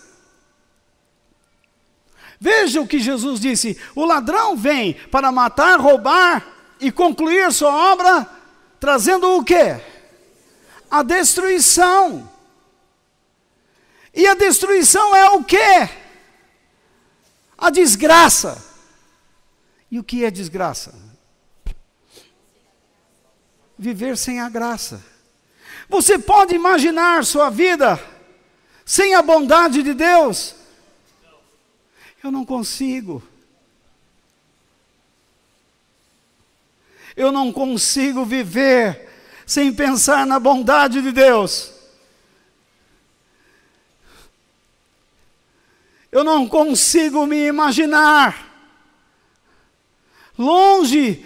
Veja o que Jesus disse: o ladrão vem para matar, roubar e concluir sua obra, trazendo o quê? A destruição. E a destruição é o quê? A desgraça. E o que é desgraça? Viver sem a graça. Você pode imaginar sua vida sem a bondade de Deus? Eu não consigo. Eu não consigo viver sem pensar na bondade de Deus. Eu não consigo me imaginar longe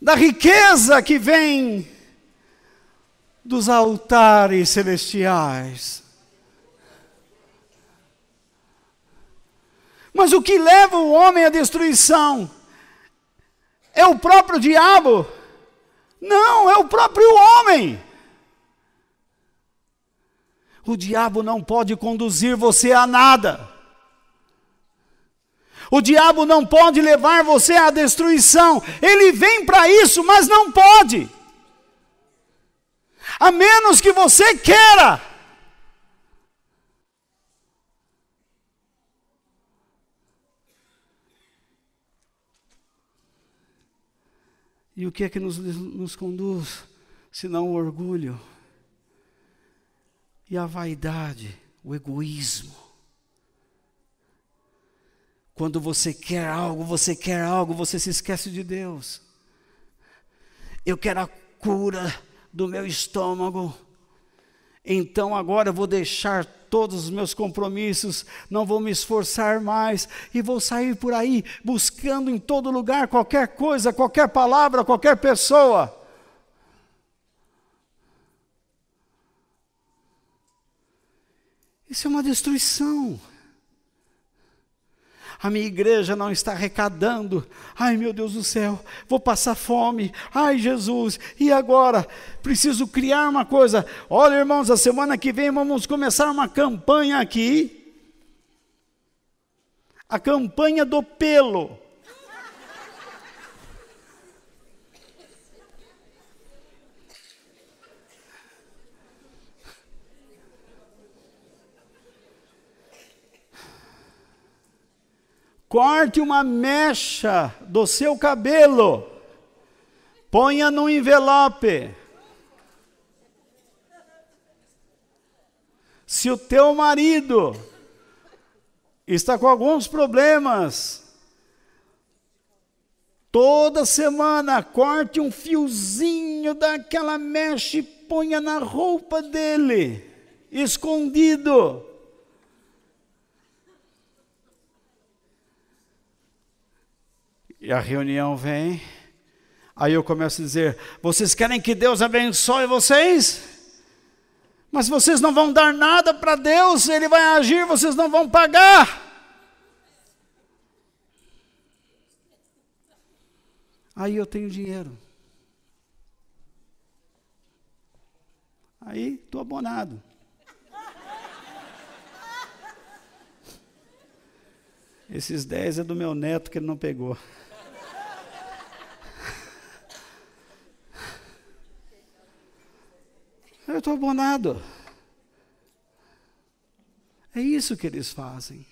da riqueza que vem dos altares celestiais. Mas o que leva o homem à destruição É o próprio diabo? Não, é o próprio homem. O diabo não pode conduzir você a nada. O diabo não pode levar você à destruição. Ele vem para isso, mas não pode. A menos que você queira. E o que é que nos conduz, senão o orgulho e a vaidade, o egoísmo? Quando você quer algo, você se esquece de Deus. Eu quero a cura do meu estômago, então agora eu vou deixar todos os meus compromissos, não vou me esforçar mais, e vou sair por aí, buscando em todo lugar, qualquer coisa, qualquer palavra, qualquer pessoa. Isso é uma destruição. A minha igreja não está arrecadando. Ai, meu Deus do céu, vou passar fome. Ai, Jesus, e agora? Preciso criar uma coisa. Olha, irmãos, a semana que vem vamos começar uma campanha aqui. A campanha do pelo. Corte uma mecha do seu cabelo, ponha no envelope. Se o teu marido está com alguns problemas, toda semana corte um fiozinho daquela mecha e ponha na roupa dele, escondido. E a reunião vem, aí eu começo a dizer, vocês querem que Deus abençoe vocês? Mas vocês não vão dar nada para Deus, Ele vai agir, vocês não vão pagar. Aí eu tenho dinheiro. Aí estou abonado. Esses 10 é do meu neto que ele não pegou. Eu estou abonado. É isso que eles fazem.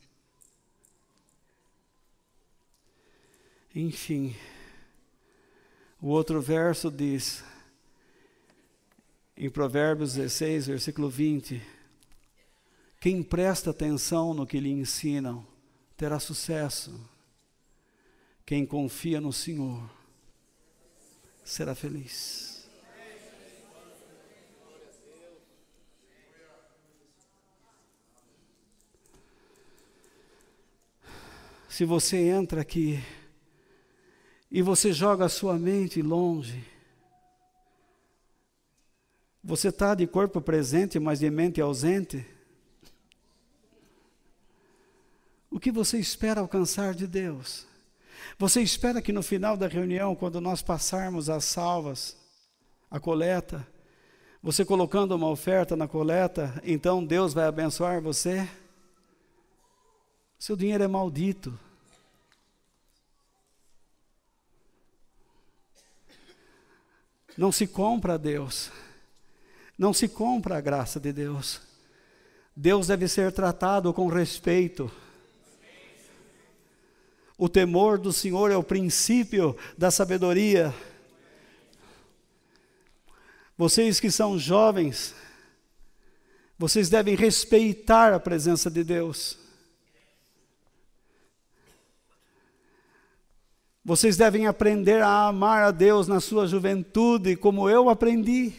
Enfim, o outro verso diz, em Provérbios 16, versículo 20, quem presta atenção no que lhe ensinam, terá sucesso. Quem confia no Senhor, será feliz. Se você entra aqui e você joga a sua mente longe, você está de corpo presente, mas de mente ausente, o que você espera alcançar de Deus? Você espera que no final da reunião, quando nós passarmos as salvas, a coleta, você colocando uma oferta na coleta, então Deus vai abençoar você? Seu dinheiro é maldito. Não se compra a Deus. Não se compra a graça de Deus. Deus deve ser tratado com respeito. O temor do Senhor é o princípio da sabedoria. Vocês que são jovens, vocês devem respeitar a presença de Deus. Vocês devem aprender a amar a Deus na sua juventude, como eu aprendi.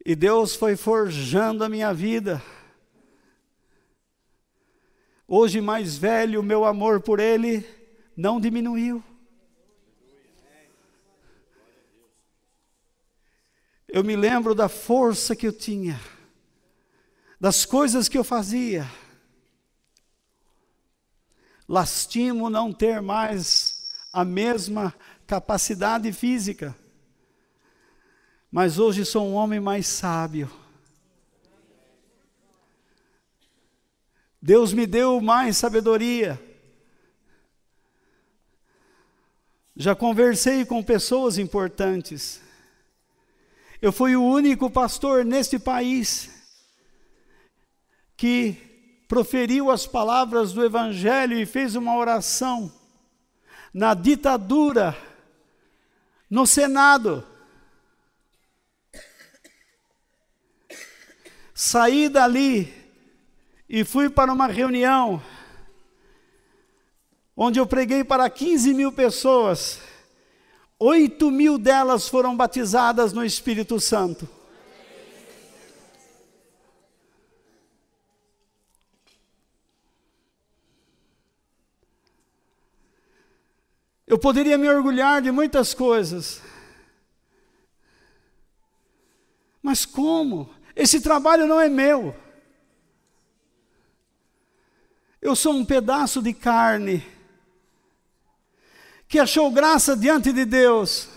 E Deus foi forjando a minha vida. Hoje, mais velho, o meu amor por Ele não diminuiu. Eu me lembro da força que eu tinha, das coisas que eu fazia. Lastimo não ter mais a mesma capacidade física, mas hoje sou um homem mais sábio. Deus me deu mais sabedoria. Já conversei com pessoas importantes. Eu fui o único pastor neste país que proferiu as palavras do Evangelho e fez uma oração na ditadura, no Senado. Saí dali e fui para uma reunião onde eu preguei para 15 mil pessoas. 8 mil delas foram batizadas no Espírito Santo. Eu poderia me orgulhar de muitas coisas, mas como? Esse trabalho não é meu. Eu sou um pedaço de carne que achou graça diante de Deus,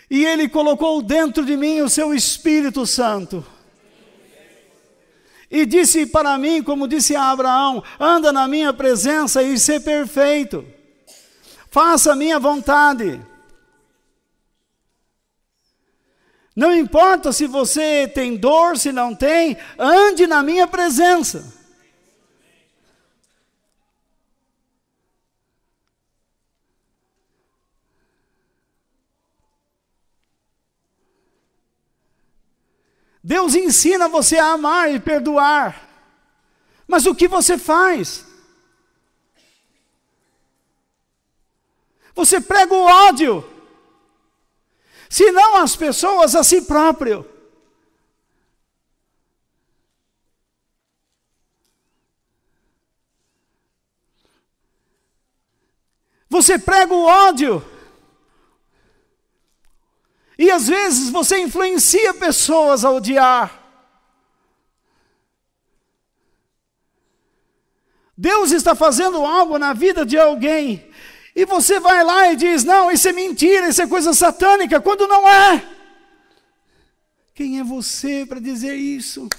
e Ele colocou dentro de mim o seu Espírito Santo, e disse para mim, como disse a Abraão: anda na minha presença e ser perfeito, faça a minha vontade. Não importa se você tem dor, se não tem, ande na minha presença. Deus ensina você a amar e perdoar, mas o que você faz? Você prega o ódio, se não as pessoas, a si próprio. Você prega o ódio, e às vezes você influencia pessoas a odiar. Deus está fazendo algo na vida de alguém, e você vai lá e diz: não, isso é mentira, isso é coisa satânica, quando não é. Quem é você para dizer isso?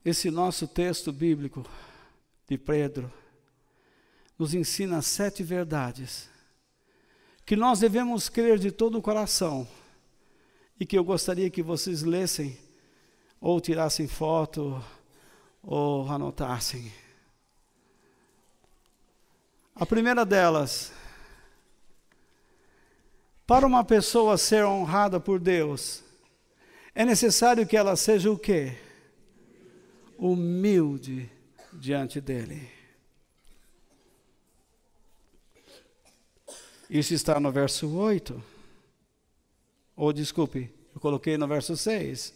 Esse nosso texto bíblico de Pedro nos ensina 7 verdades que nós devemos crer de todo o coração, e que eu gostaria que vocês lessem, ou tirassem foto, ou anotassem. A primeira delas: para uma pessoa ser honrada por Deus, é necessário que ela seja o quê? Humilde diante dele. Isso está no verso 8. Ou desculpe, eu coloquei no verso 6.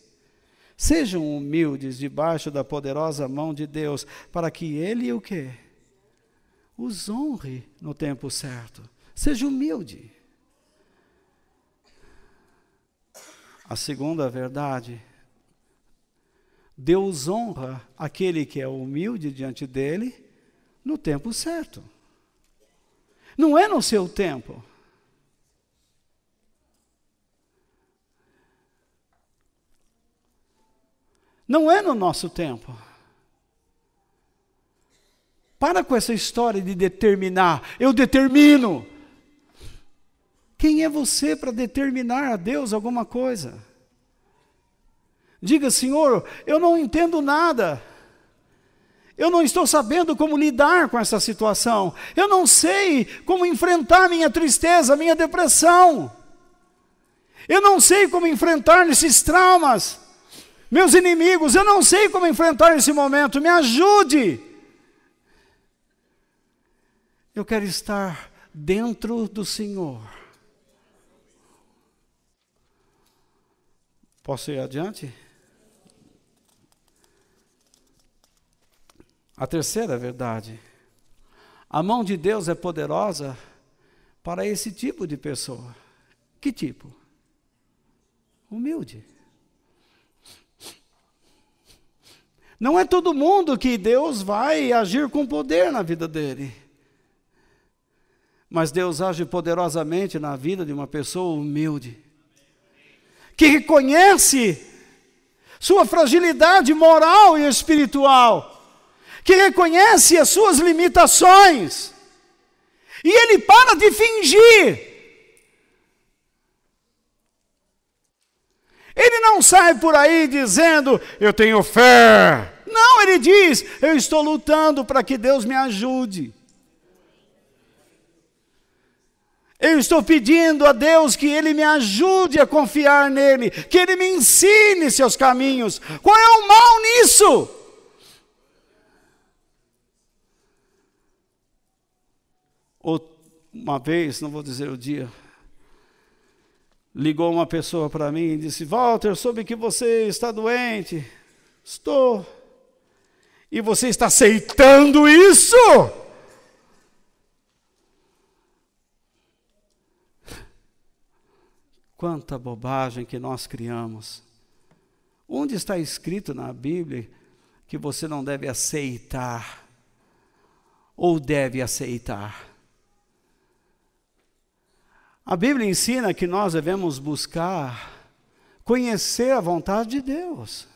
Sejam humildes debaixo da poderosa mão de Deus, para que Ele o quê? Os honre no tempo certo. Seja humilde. A segunda verdade: Deus honra aquele que é humilde diante dele no tempo certo. Não é no seu tempo. Não é no nosso tempo. Para com essa história de determinar. Eu determino. Quem é você para determinar a Deus alguma coisa? Diga: Senhor, eu não entendo nada. Eu não estou sabendo como lidar com essa situação. Eu não sei como enfrentar minha tristeza, minha depressão. Eu não sei como enfrentar esses traumas, meus inimigos. Eu não sei como enfrentar esse momento. Me ajude. Eu quero estar dentro do Senhor. Posso ir adiante? A terceira verdade: a mão de Deus é poderosa para esse tipo de pessoa. Que tipo? Humilde. Não é todo mundo que Deus vai agir com poder na vida dele. Mas Deus age poderosamente na vida de uma pessoa humilde, que reconhece sua fragilidade moral e espiritual, que reconhece as suas limitações, e ele para de fingir. Ele não sai por aí dizendo, eu tenho fé. Não, ele diz, eu estou lutando para que Deus me ajude. Eu estou pedindo a Deus que Ele me ajude a confiar nele, que Ele me ensine seus caminhos. Qual é o mal nisso? Uma vez, não vou dizer o dia, ligou uma pessoa para mim e disse, Walter, soube que você está doente. Estou. E você está aceitando isso? Quanta bobagem que nós criamos. Onde está escrito na Bíblia que você não deve aceitar? Ou deve aceitar? A Bíblia ensina que nós devemos buscar conhecer a vontade de Deus.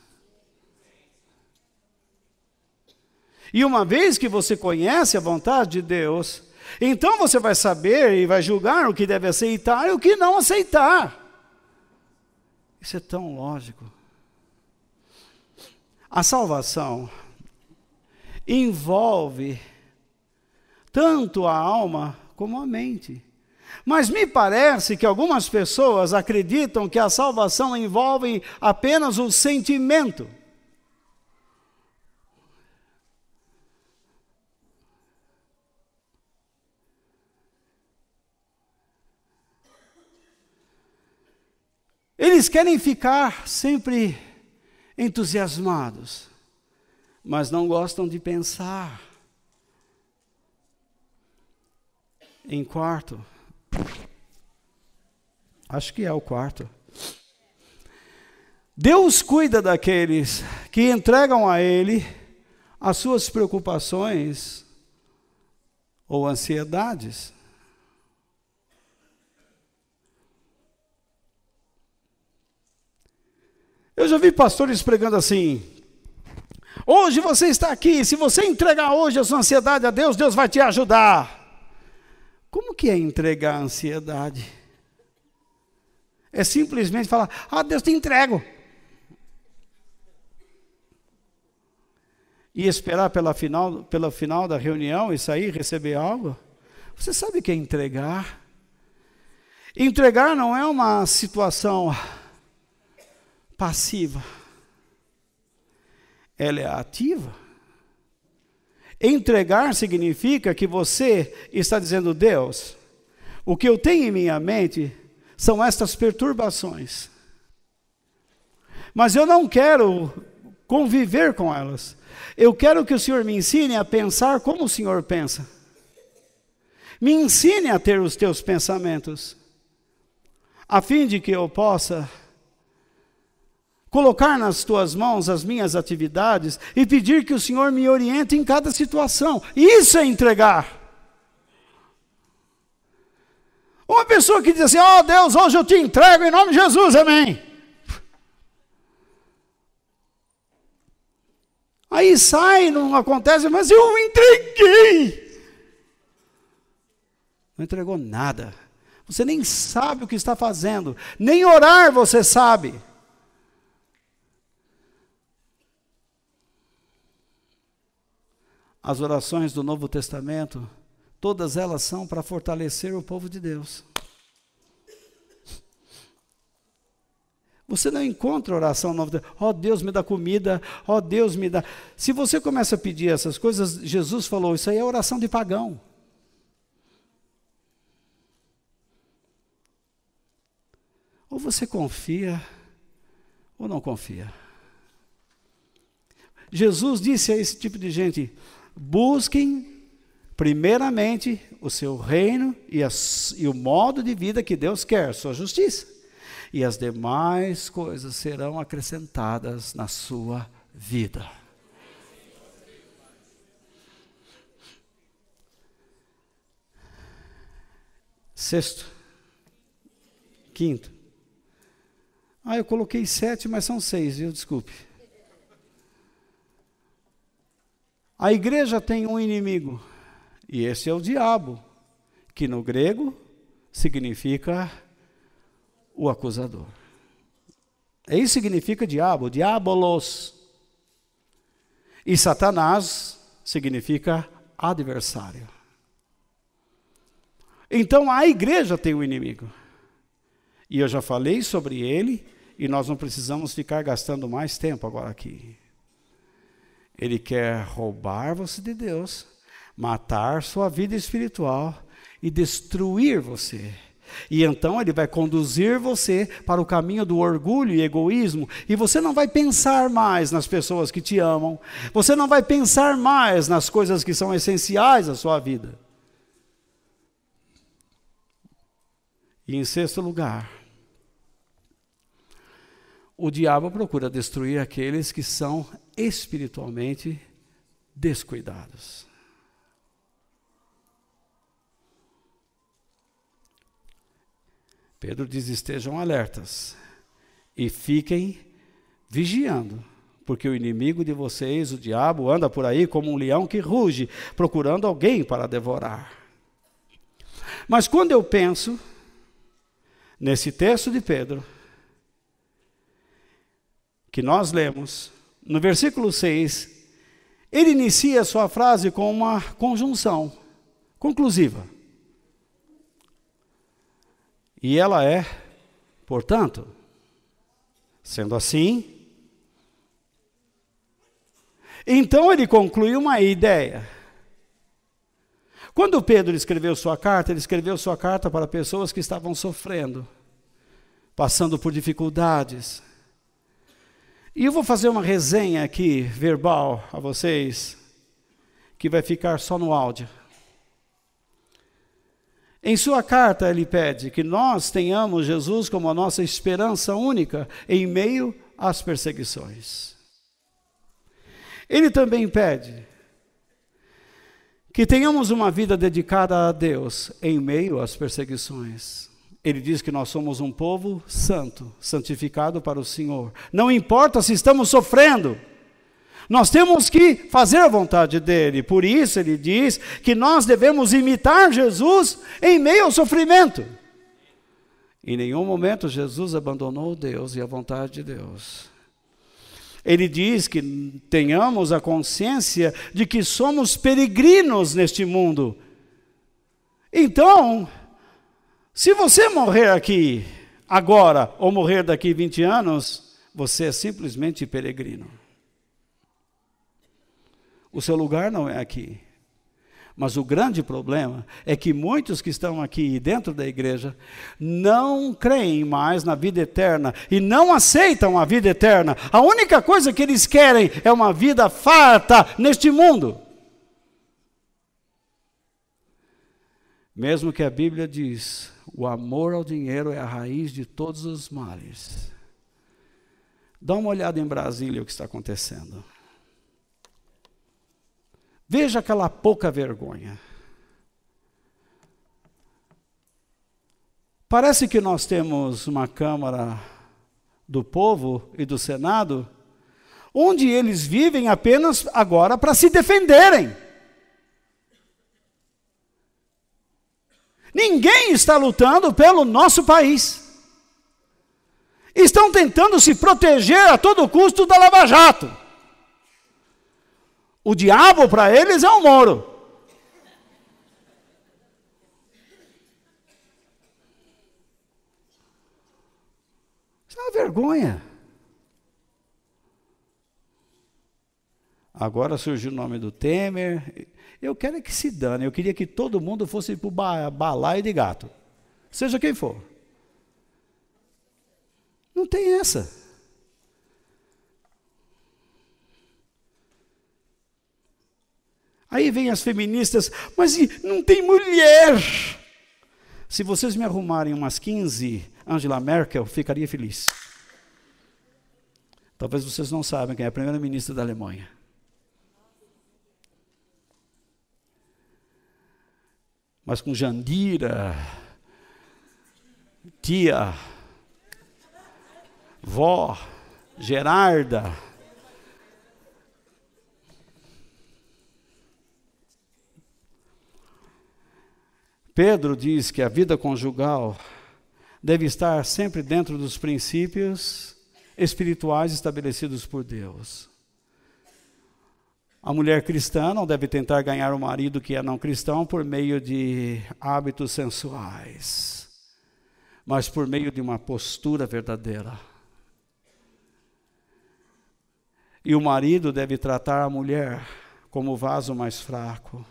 E uma vez que você conhece a vontade de Deus, então você vai saber e vai julgar o que deve aceitar e o que não aceitar. Isso é tão lógico. A salvação envolve tanto a alma como a mente. Mas me parece que algumas pessoas acreditam que a salvação envolve apenas o sentimento. Eles querem ficar sempre entusiasmados, mas não gostam de pensar. Em quarto, acho que é o quarto, Deus cuida daqueles que entregam a Ele as suas preocupações ou ansiedades. Eu já vi pastores pregando assim, hoje você está aqui, se você entregar hoje a sua ansiedade a Deus, Deus vai te ajudar. Como que é entregar a ansiedade? É simplesmente falar, Deus te entrego. E esperar pelo final da reunião e sair receber algo? Você sabe o que é entregar? Entregar não é uma situação passiva, ela é ativa. Entregar significa que você está dizendo, Deus, o que eu tenho em minha mente são estas perturbações, mas eu não quero conviver com elas, eu quero que o Senhor me ensine a pensar como o Senhor pensa, me ensine a ter os teus pensamentos, a fim de que eu possa colocar nas tuas mãos as minhas atividades e pedir que o Senhor me oriente em cada situação. Isso é entregar. Uma pessoa que diz assim, Deus, hoje eu te entrego em nome de Jesus, amém. Aí sai, não acontece, mas eu entreguei. Não entregou nada. Você nem sabe o que está fazendo. Nem orar você sabe. As orações do Novo Testamento, todas elas são para fortalecer o povo de Deus. Você não encontra oração no Novo Testamento, Deus me dá comida, Deus me dá... Se você começa a pedir essas coisas, Jesus falou, isso aí é oração de pagão. Ou você confia, ou não confia. Jesus disse a esse tipo de gente, Busquem primeiramente o seu reino e o modo de vida que Deus quer, sua justiça. E as demais coisas serão acrescentadas na sua vida. Sexto. Quinto. Eu coloquei 7, mas são 6, viu? Desculpe. A igreja tem um inimigo, e esse é o diabo, que no grego significa o acusador. Isso significa diabo, diabolos. E Satanás significa adversário. Então a igreja tem um inimigo. E eu já falei sobre ele, e nós não precisamos ficar gastando mais tempo agora aqui. Ele quer roubar você de Deus, matar sua vida espiritual e destruir você. E então ele vai conduzir você para o caminho do orgulho e egoísmo, e você não vai pensar mais nas pessoas que te amam, você não vai pensar mais nas coisas que são essenciais à sua vida. E em sexto lugar, o diabo procura destruir aqueles que são espiritualmente descuidados. Pedro diz: estejam alertas e fiquem vigiando, porque o inimigo de vocês, o diabo, anda por aí como um leão que ruge, procurando alguém para devorar. Mas quando eu penso nesse texto de Pedro, que nós lemos, no versículo 6, ele inicia a sua frase com uma conjunção conclusiva. E ela é, portanto, sendo assim, então ele conclui uma ideia. Quando Pedro escreveu sua carta, ele escreveu sua carta para pessoas que estavam sofrendo, passando por dificuldades. E eu vou fazer uma resenha aqui, verbal, a vocês, que vai ficar só no áudio. Em sua carta, ele pede que nós tenhamos Jesus como a nossa esperança única em meio às perseguições. Ele também pede que tenhamos uma vida dedicada a Deus em meio às perseguições. Ele diz que nós somos um povo santo, santificado para o Senhor. Não importa se estamos sofrendo, nós temos que fazer a vontade dele. Por isso ele diz que nós devemos imitar Jesus em meio ao sofrimento. Em nenhum momento Jesus abandonou Deus e a vontade de Deus. Ele diz que tenhamos a consciência de que somos peregrinos neste mundo. Então, se você morrer aqui agora ou morrer daqui 20 anos, você é simplesmente peregrino. O seu lugar não é aqui. Mas o grande problema é que muitos que estão aqui dentro da igreja não creem mais na vida eterna e não aceitam a vida eterna. A única coisa que eles querem é uma vida farta neste mundo. Mesmo que a Bíblia diz, o amor ao dinheiro é a raiz de todos os males. Dá uma olhada em Brasília o que está acontecendo. Veja aquela pouca vergonha. Parece que nós temos uma Câmara do Povo e do Senado, onde eles vivem apenas agora para se defenderem. Ninguém está lutando pelo nosso país. Estão tentando se proteger a todo custo da Lava Jato. O diabo para eles é o Moro. Isso é uma vergonha. Agora surgiu o nome do Temer. Eu quero que se dane. Eu queria que todo mundo fosse para o balaio de gato. Seja quem for. Não tem essa. Aí vem as feministas, mas não tem mulher. Se vocês me arrumarem umas 15 Angela Merkel, ficaria feliz. Talvez vocês não saibam quem é a primeira-ministra da Alemanha. Mas com Jandira, tia, vó, Gerarda. Pedro diz que a vida conjugal deve estar sempre dentro dos princípios espirituais estabelecidos por Deus. A mulher cristã não deve tentar ganhar o marido que é não cristão por meio de hábitos sensuais, mas por meio de uma postura verdadeira. E o marido deve tratar a mulher como o vaso mais fraco.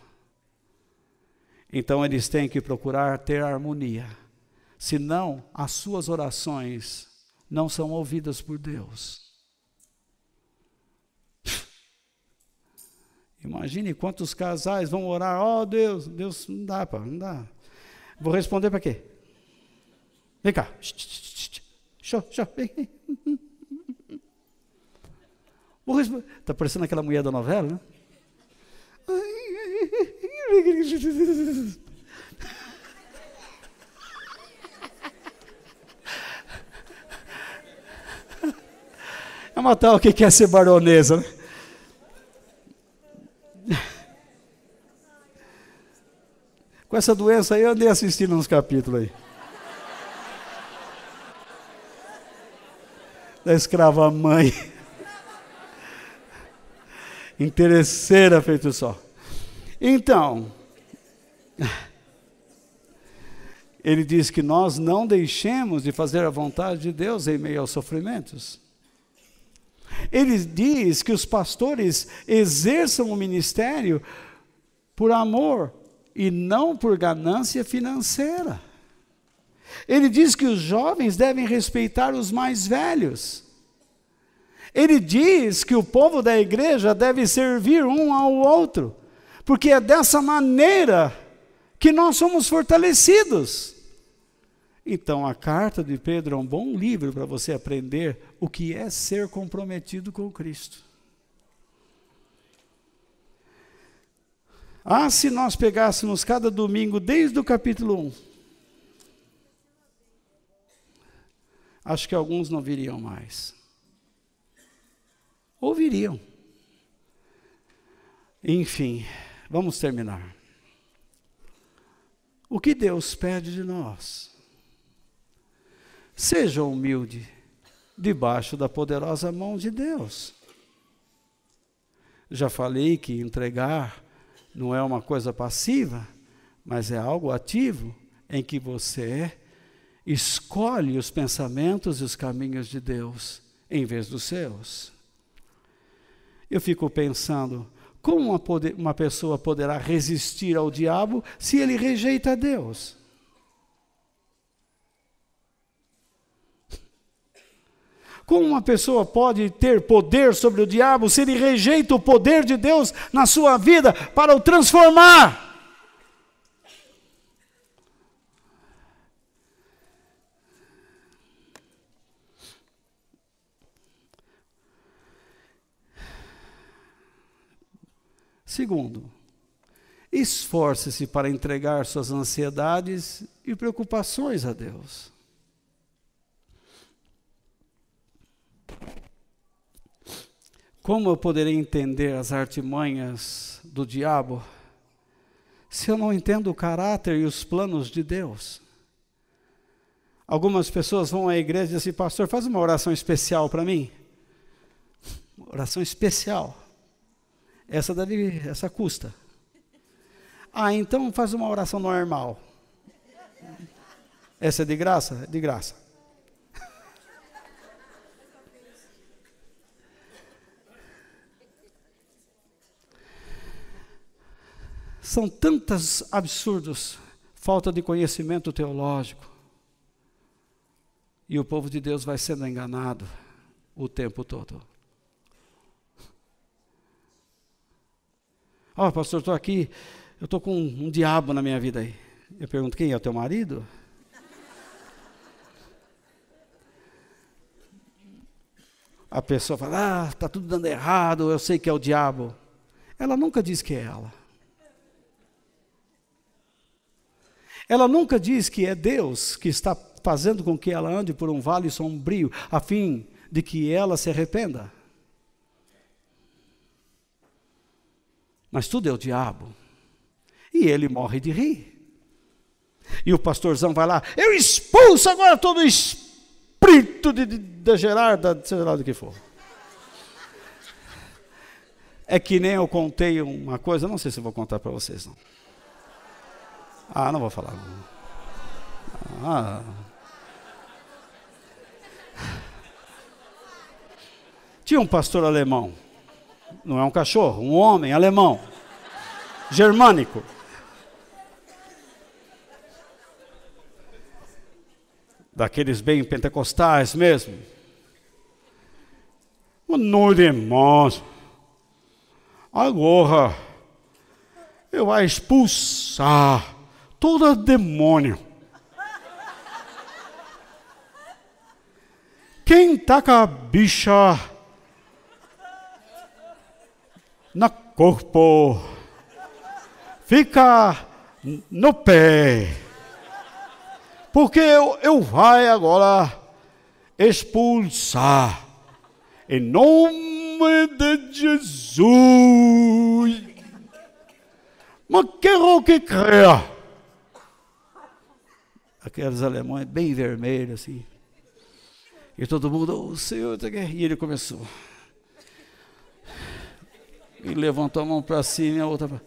Então eles têm que procurar ter harmonia, senão as suas orações não são ouvidas por Deus. Imagine quantos casais vão orar, oh Deus, Deus, não dá, não dá. Vou responder para quê? Vem cá, vem. Está parecendo aquela mulher da novela, né? É uma tal que quer ser baronesa, né? Com essa doença aí, eu andei assistindo uns capítulos aí. Da escrava mãe. Interesseira feito só. Então, ele diz que nós não deixemos de fazer a vontade de Deus em meio aos sofrimentos. Ele diz que os pastores exerçam o ministério por amor e não por ganância financeira. Ele diz que os jovens devem respeitar os mais velhos. Ele diz que o povo da igreja deve servir um ao outro, porque é dessa maneira que nós somos fortalecidos. Então, a carta de Pedro é um bom livro para você aprender o que é ser comprometido com Cristo. Ah, se nós pegássemos cada domingo desde o capítulo 1, acho que alguns não viriam mais. Ou viriam. Enfim, vamos terminar. O que Deus pede de nós? Seja humilde, debaixo da poderosa mão de Deus. Já falei que entregar não é uma coisa passiva, mas é algo ativo, em que você escolhe os pensamentos e os caminhos de Deus, em vez dos seus. Eu fico pensando, como uma pessoa poderá resistir ao diabo se ele rejeita a Deus? Como uma pessoa pode ter poder sobre o diabo se ele rejeita o poder de Deus na sua vida para o transformar? Segundo, esforce-se para entregar suas ansiedades e preocupações a Deus. Como eu poderei entender as artimanhas do diabo se eu não entendo o caráter e os planos de Deus? Algumas pessoas vão à igreja e dizem assim, pastor, faz uma oração especial para mim. Oração especial. Essa custa. Ah, então faz uma oração normal. Essa é de graça? De graça. São tantos absurdos, falta de conhecimento teológico. E o povo de Deus vai sendo enganado o tempo todo. Ó, pastor, estou aqui, eu estou com um diabo na minha vida aí. Eu pergunto, quem é o teu marido? A pessoa fala, está tudo dando errado, eu sei que é o diabo. Ela nunca diz que é ela. Ela nunca diz que é Deus que está fazendo com que ela ande por um vale sombrio, a fim de que ela se arrependa. Mas tudo é o diabo. E ele morre de rir. E o pastorzão vai lá, eu expulso agora todo o espírito da Gerarda, sei lá do que for. É que nem eu contei uma coisa, não sei se eu vou contar para vocês não. Não vou falar. Tinha um pastor alemão, não é um cachorro, um homem alemão, germânico. Daqueles bem pentecostais mesmo. Boa noite, irmãos. Agora eu vou expulsar todo demônio. Quem tá com a bicha no corpo, fica no pé. Porque eu vai agora expulsar. Em nome de Jesus. Mas quero que creia. Aqueles alemães bem vermelhos assim. E todo mundo, o Senhor, e ele começou. E levantou a mão para cima e a outra para...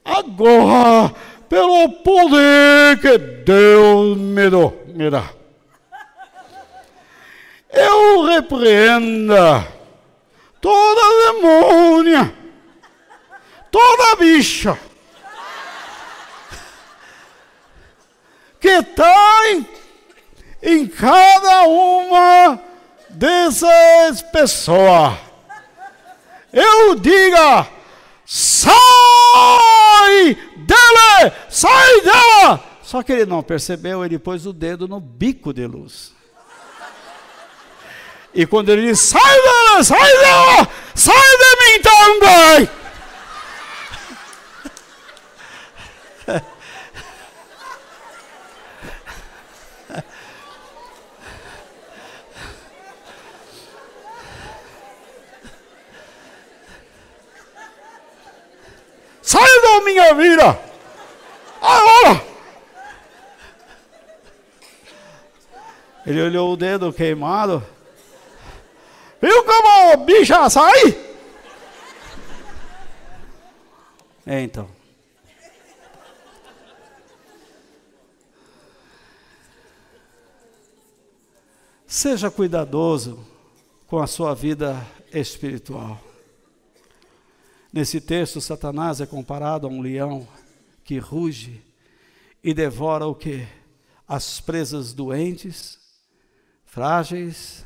Agora, pelo poder que Deus me dá, eu repreendo toda demônia, toda bicha que está em cada uma dessas pessoas. Eu diga, sai dele, sai dela. Só que ele não percebeu, ele pôs o dedo no bico de luz. E quando ele disse, sai dela, sai de mim também. Sai da minha vida! Agora! Ele olhou o dedo queimado. Viu como a bicha sai? Então. Seja cuidadoso com a sua vida espiritual. Nesse texto, Satanás é comparado a um leão que ruge e devora o quê? As presas doentes, frágeis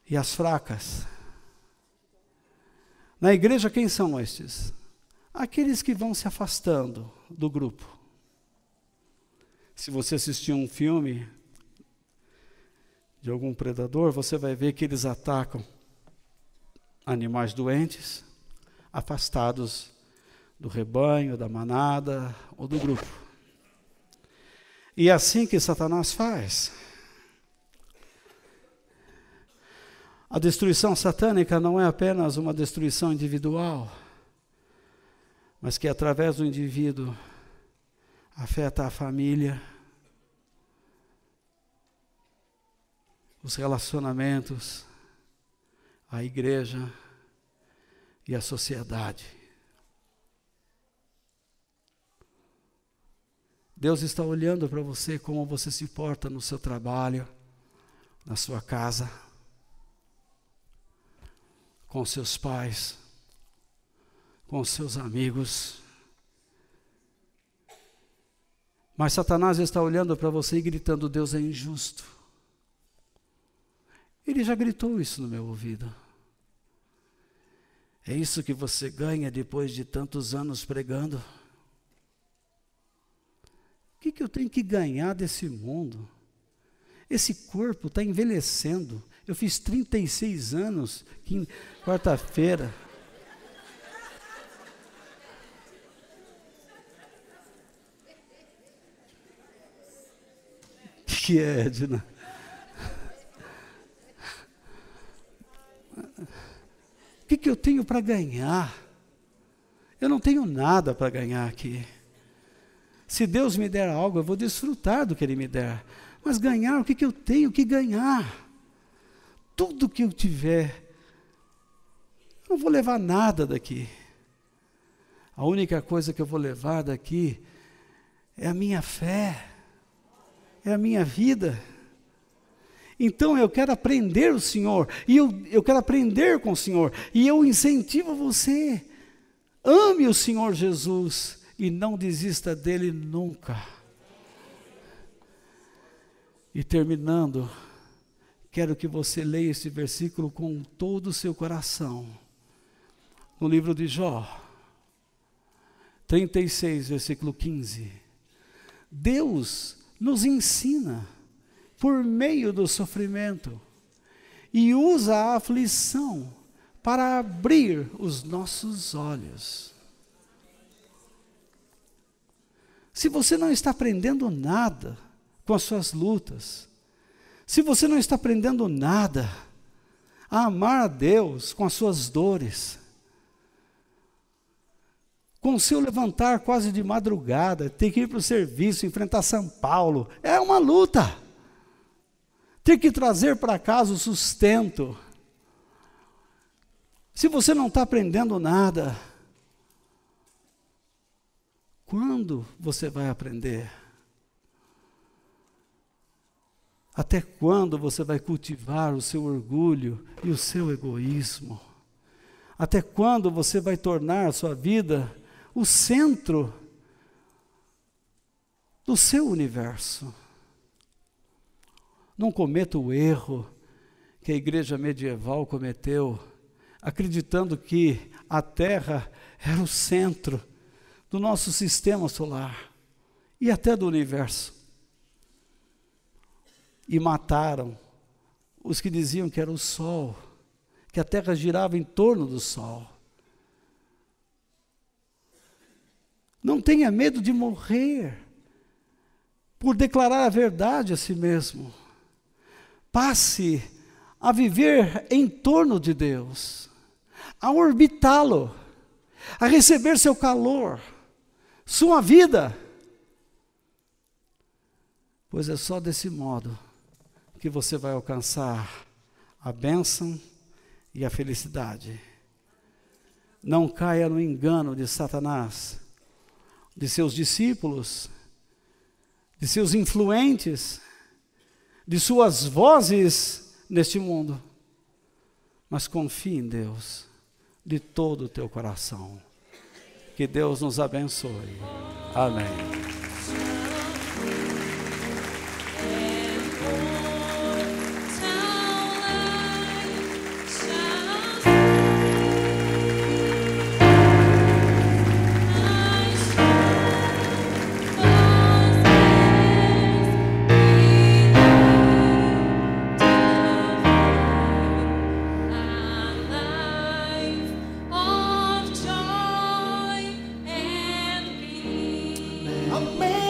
e as fracas. Na igreja, quem são estes? Aqueles que vão se afastando do grupo. Se você assistir um filme de algum predador, você vai ver que eles atacam animais doentes, afastados do rebanho, da manada ou do grupo. E é assim que Satanás faz. A destruição satânica não é apenas uma destruição individual, mas que através do indivíduo afeta a família, os relacionamentos, a igreja e a sociedade. Deus está olhando para você, como você se porta no seu trabalho, na sua casa, com seus pais, com seus amigos. Mas Satanás está olhando para você e gritando, Deus é injusto. Ele já gritou isso no meu ouvido. É isso que você ganha depois de tantos anos pregando? O que eu tenho que ganhar desse mundo? Esse corpo está envelhecendo. Eu fiz 36 anos, quarta-feira. O que é, Edna? O que eu tenho para ganhar? Eu não tenho nada para ganhar aqui. Se Deus me der algo, eu vou desfrutar do que Ele me der. Mas ganhar, o que eu tenho que ganhar? Tudo que eu tiver, eu não vou levar nada daqui. A única coisa que eu vou levar daqui é a minha fé, é a minha vida. Então eu quero aprender o Senhor, e eu quero aprender com o Senhor, e eu incentivo você, ame o Senhor Jesus, e não desista dele nunca. E terminando, quero que você leia esse versículo com todo o seu coração, no livro de Jó, 36, versículo 15, Deus nos ensina, por meio do sofrimento, e usa a aflição para abrir os nossos olhos. Se você não está aprendendo nada com as suas lutas, se você não está aprendendo nada a amar a Deus com as suas dores, com o seu levantar quase de madrugada, ter que ir para o serviço, enfrentar São Paulo, é uma luta. Ter que trazer para casa o sustento. Se você não está aprendendo nada, quando você vai aprender? Até quando você vai cultivar o seu orgulho e o seu egoísmo? Até quando você vai tornar a sua vida o centro do seu universo? Não cometa o erro que a igreja medieval cometeu, acreditando que a Terra era o centro do nosso sistema solar e até do universo. E mataram os que diziam que era o Sol, que a Terra girava em torno do Sol. Não tenha medo de morrer por declarar a verdade a si mesmo. Passe a viver em torno de Deus, a orbitá-lo, a receber seu calor, sua vida. Pois é só desse modo que você vai alcançar a bênção e a felicidade. Não caia no engano de Satanás, de seus discípulos, de seus influentes, de suas vozes neste mundo, mas confie em Deus de todo o teu coração. Que Deus nos abençoe. Amém. Amém.